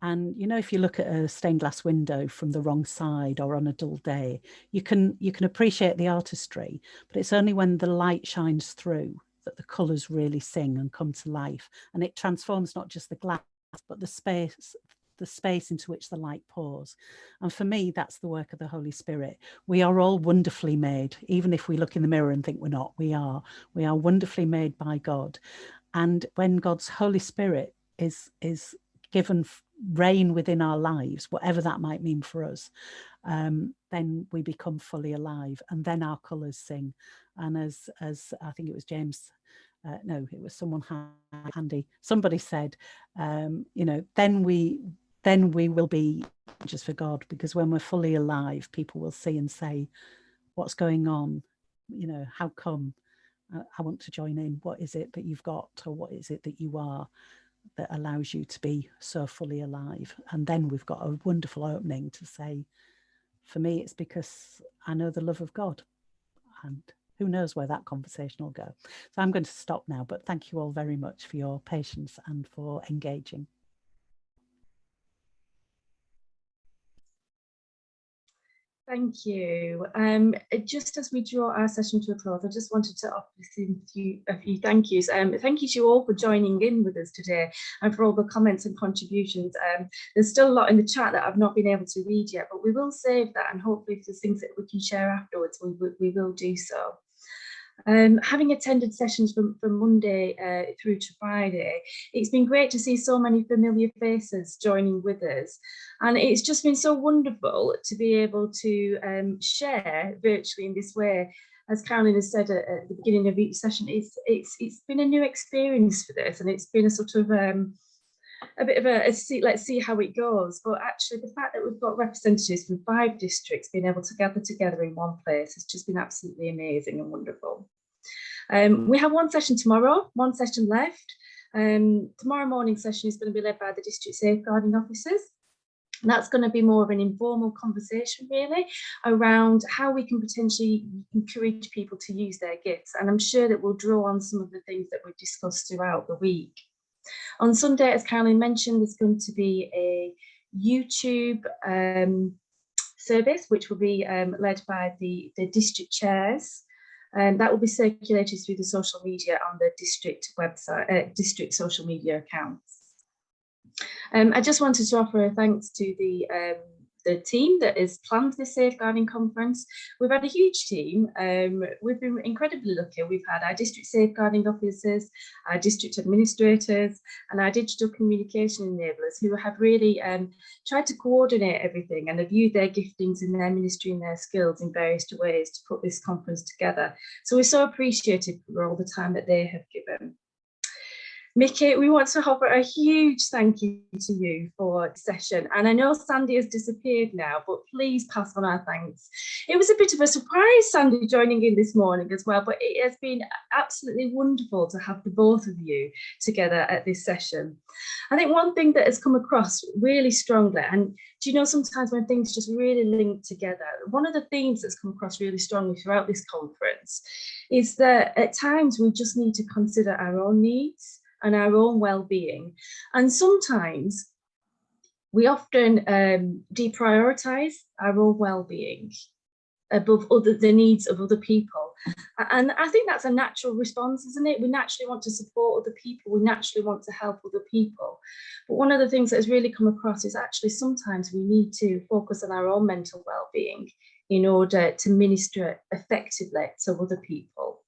And you know, if you look at a stained glass window from the wrong side or on a dull day, you can appreciate the artistry, but it's only when the light shines through that the colours really sing and come to life, and it transforms not just the glass but the space into which the light pours. And for me, that's the work of the Holy Spirit. We are all wonderfully made, even if we look in the mirror and think we're not. We are wonderfully made by God, and when God's Holy Spirit is given reign within our lives, whatever that might mean for us, then we become fully alive, and then our colours sing. And as I think it was James, no, it was someone handy, somebody said, you know, then we will be just for God, because when we're fully alive, people will see and say, what's going on? You know, how come? I want to join in. What is it that you've got, or what is it that you are, that allows you to be so fully alive? And then we've got a wonderful opening to say, for me, it's because I know the love of God, and who knows where that conversation will go. So I'm going to stop now, but thank you all very much for your patience and for engaging. Thank you. Just as we draw our session to a close, I just wanted to offer a few thank yous. Thank you to you all for joining in with us today and for all the comments and contributions. There's still a lot in the chat that I've not been able to read yet, but we will save that, and hopefully if there's things that we can share afterwards, we will do so. Having attended sessions from Monday through to Friday, it's been great to see so many familiar faces joining with us, and it's just been so wonderful to be able to share virtually in this way. As Carolyn has said at the beginning of each session, it's been a new experience for this, and it's been a sort of a bit of let's see how it goes. But actually, the fact that we've got representatives from 5 districts being able to gather together in one place has just been absolutely amazing and wonderful. We have one session tomorrow, one session left. Tomorrow morning session is going to be led by the district safeguarding officers. And that's going to be more of an informal conversation, really, around how we can potentially encourage people to use their gifts. And I'm sure that we'll draw on some of the things that we've discussed throughout the week. On Sunday, as Carolyn mentioned, there's going to be a YouTube service, which will be led by the district chairs. And that will be circulated through the social media on the district website, district social media accounts. I just wanted to offer a thanks to the team that has planned this safeguarding conference. We've had a huge team. We've been incredibly lucky. We've had our district safeguarding officers, our district administrators, and our digital communication enablers who have really tried to coordinate everything and have used their giftings in their ministry and their skills in various ways to put this conference together. So we're so appreciative for all the time that they have given. Mickey, we want to offer a huge thank you to you for the session. And I know Sandy has disappeared now, but please pass on our thanks. It was a bit of a surprise, Sandy, joining in this morning as well, but it has been absolutely wonderful to have the both of you together at this session. I think one thing that has come across really strongly, and do you know, sometimes when things just really link together, one of the themes that's come across really strongly throughout this conference is that at times we just need to consider our own needs and our own well-being. And sometimes we often deprioritize our own well-being above the needs of other people. And I think that's a natural response, isn't it? We naturally want to support other people. We naturally want to help other people. But one of the things that has really come across is actually sometimes we need to focus on our own mental well-being in order to minister effectively to other people.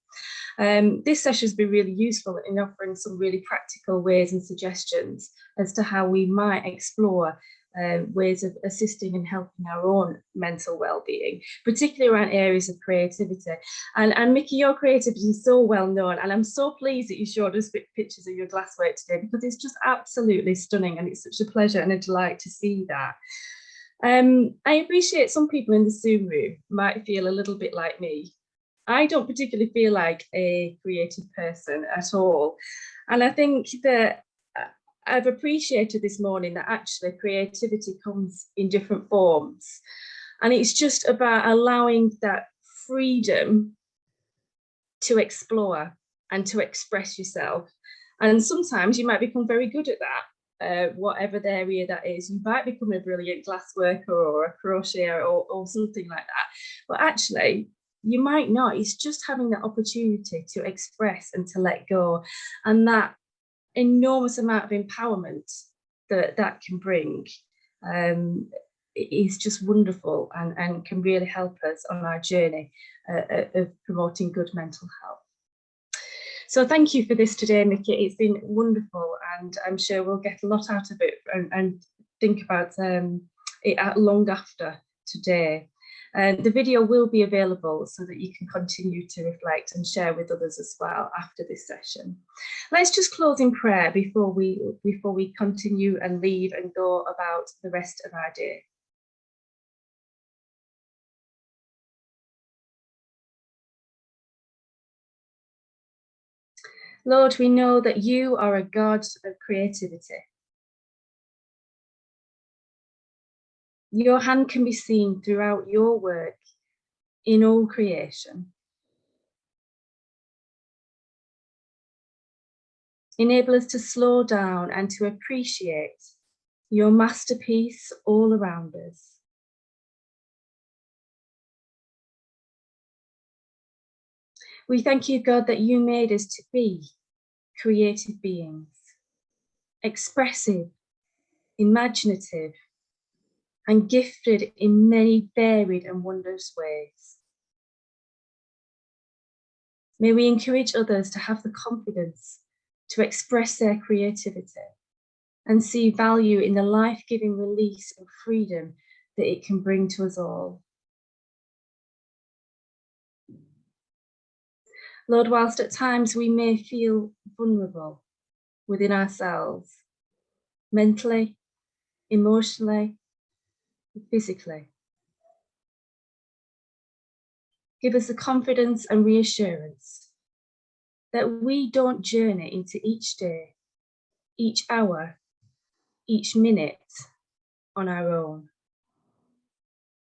This session has been really useful in offering some really practical ways and suggestions as to how we might explore ways of assisting and helping our own mental well-being, particularly around areas of creativity. And Mickey, your creativity is so well known, and I'm so pleased that you showed us pictures of your glasswork today, because it's just absolutely stunning, and it's such a pleasure and a delight to see that. I appreciate some people in the Zoom room might feel a little bit like me. I don't particularly feel like a creative person at all. And I think that I've appreciated this morning that actually creativity comes in different forms. And it's just about allowing that freedom to explore and to express yourself. And sometimes you might become very good at that, whatever the area that is. You might become a brilliant glassworker or a crocheter or something like that. But actually, you might not. It's just having that opportunity to express and to let go. And that enormous amount of empowerment that can bring is just wonderful and can really help us on our journey of promoting good mental health. So thank you for this today, Mickey. It's been wonderful, and I'm sure we'll get a lot out of it and think about it long after today. The video will be available so that you can continue to reflect and share with others as well after this session. Let's just close in prayer before we continue and leave and go about the rest of our day. Lord, we know that you are a God of creativity. Your hand can be seen throughout your work in all creation. Enable us to slow down and to appreciate your masterpiece all around us. We thank you, God, that you made us to be creative beings, expressive, imaginative, and gifted in many varied and wondrous ways. May we encourage others to have the confidence to express their creativity and see value in the life-giving release and freedom that it can bring to us all. Lord, whilst at times we may feel vulnerable within ourselves, mentally, emotionally, physically, give us the confidence and reassurance that we don't journey into each day, each hour, each minute on our own.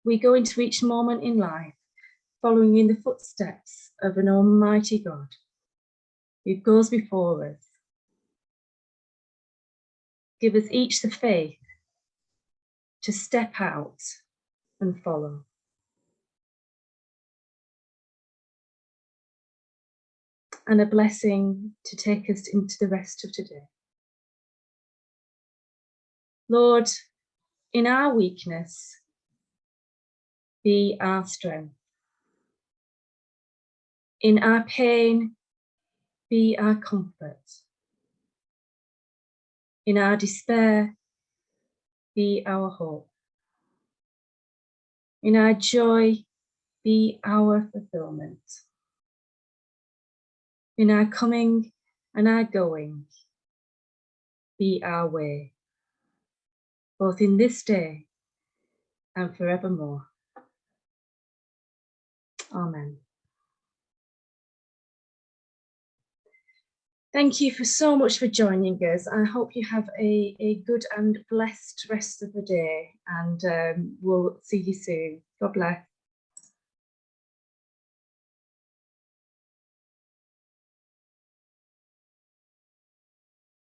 We go into each moment in life following in the footsteps of an almighty God who goes before us. Give us each the faith to step out and follow. And a blessing to take us into the rest of today. Lord, in our weakness, be our strength. In our pain, be our comfort. In our despair, be our hope. In our joy, be our fulfillment. In our coming and our going, be our way, both in this day and forevermore. Amen. Thank you so much for joining us. I hope you have a good and blessed rest of the day, and we'll see you soon. God bless.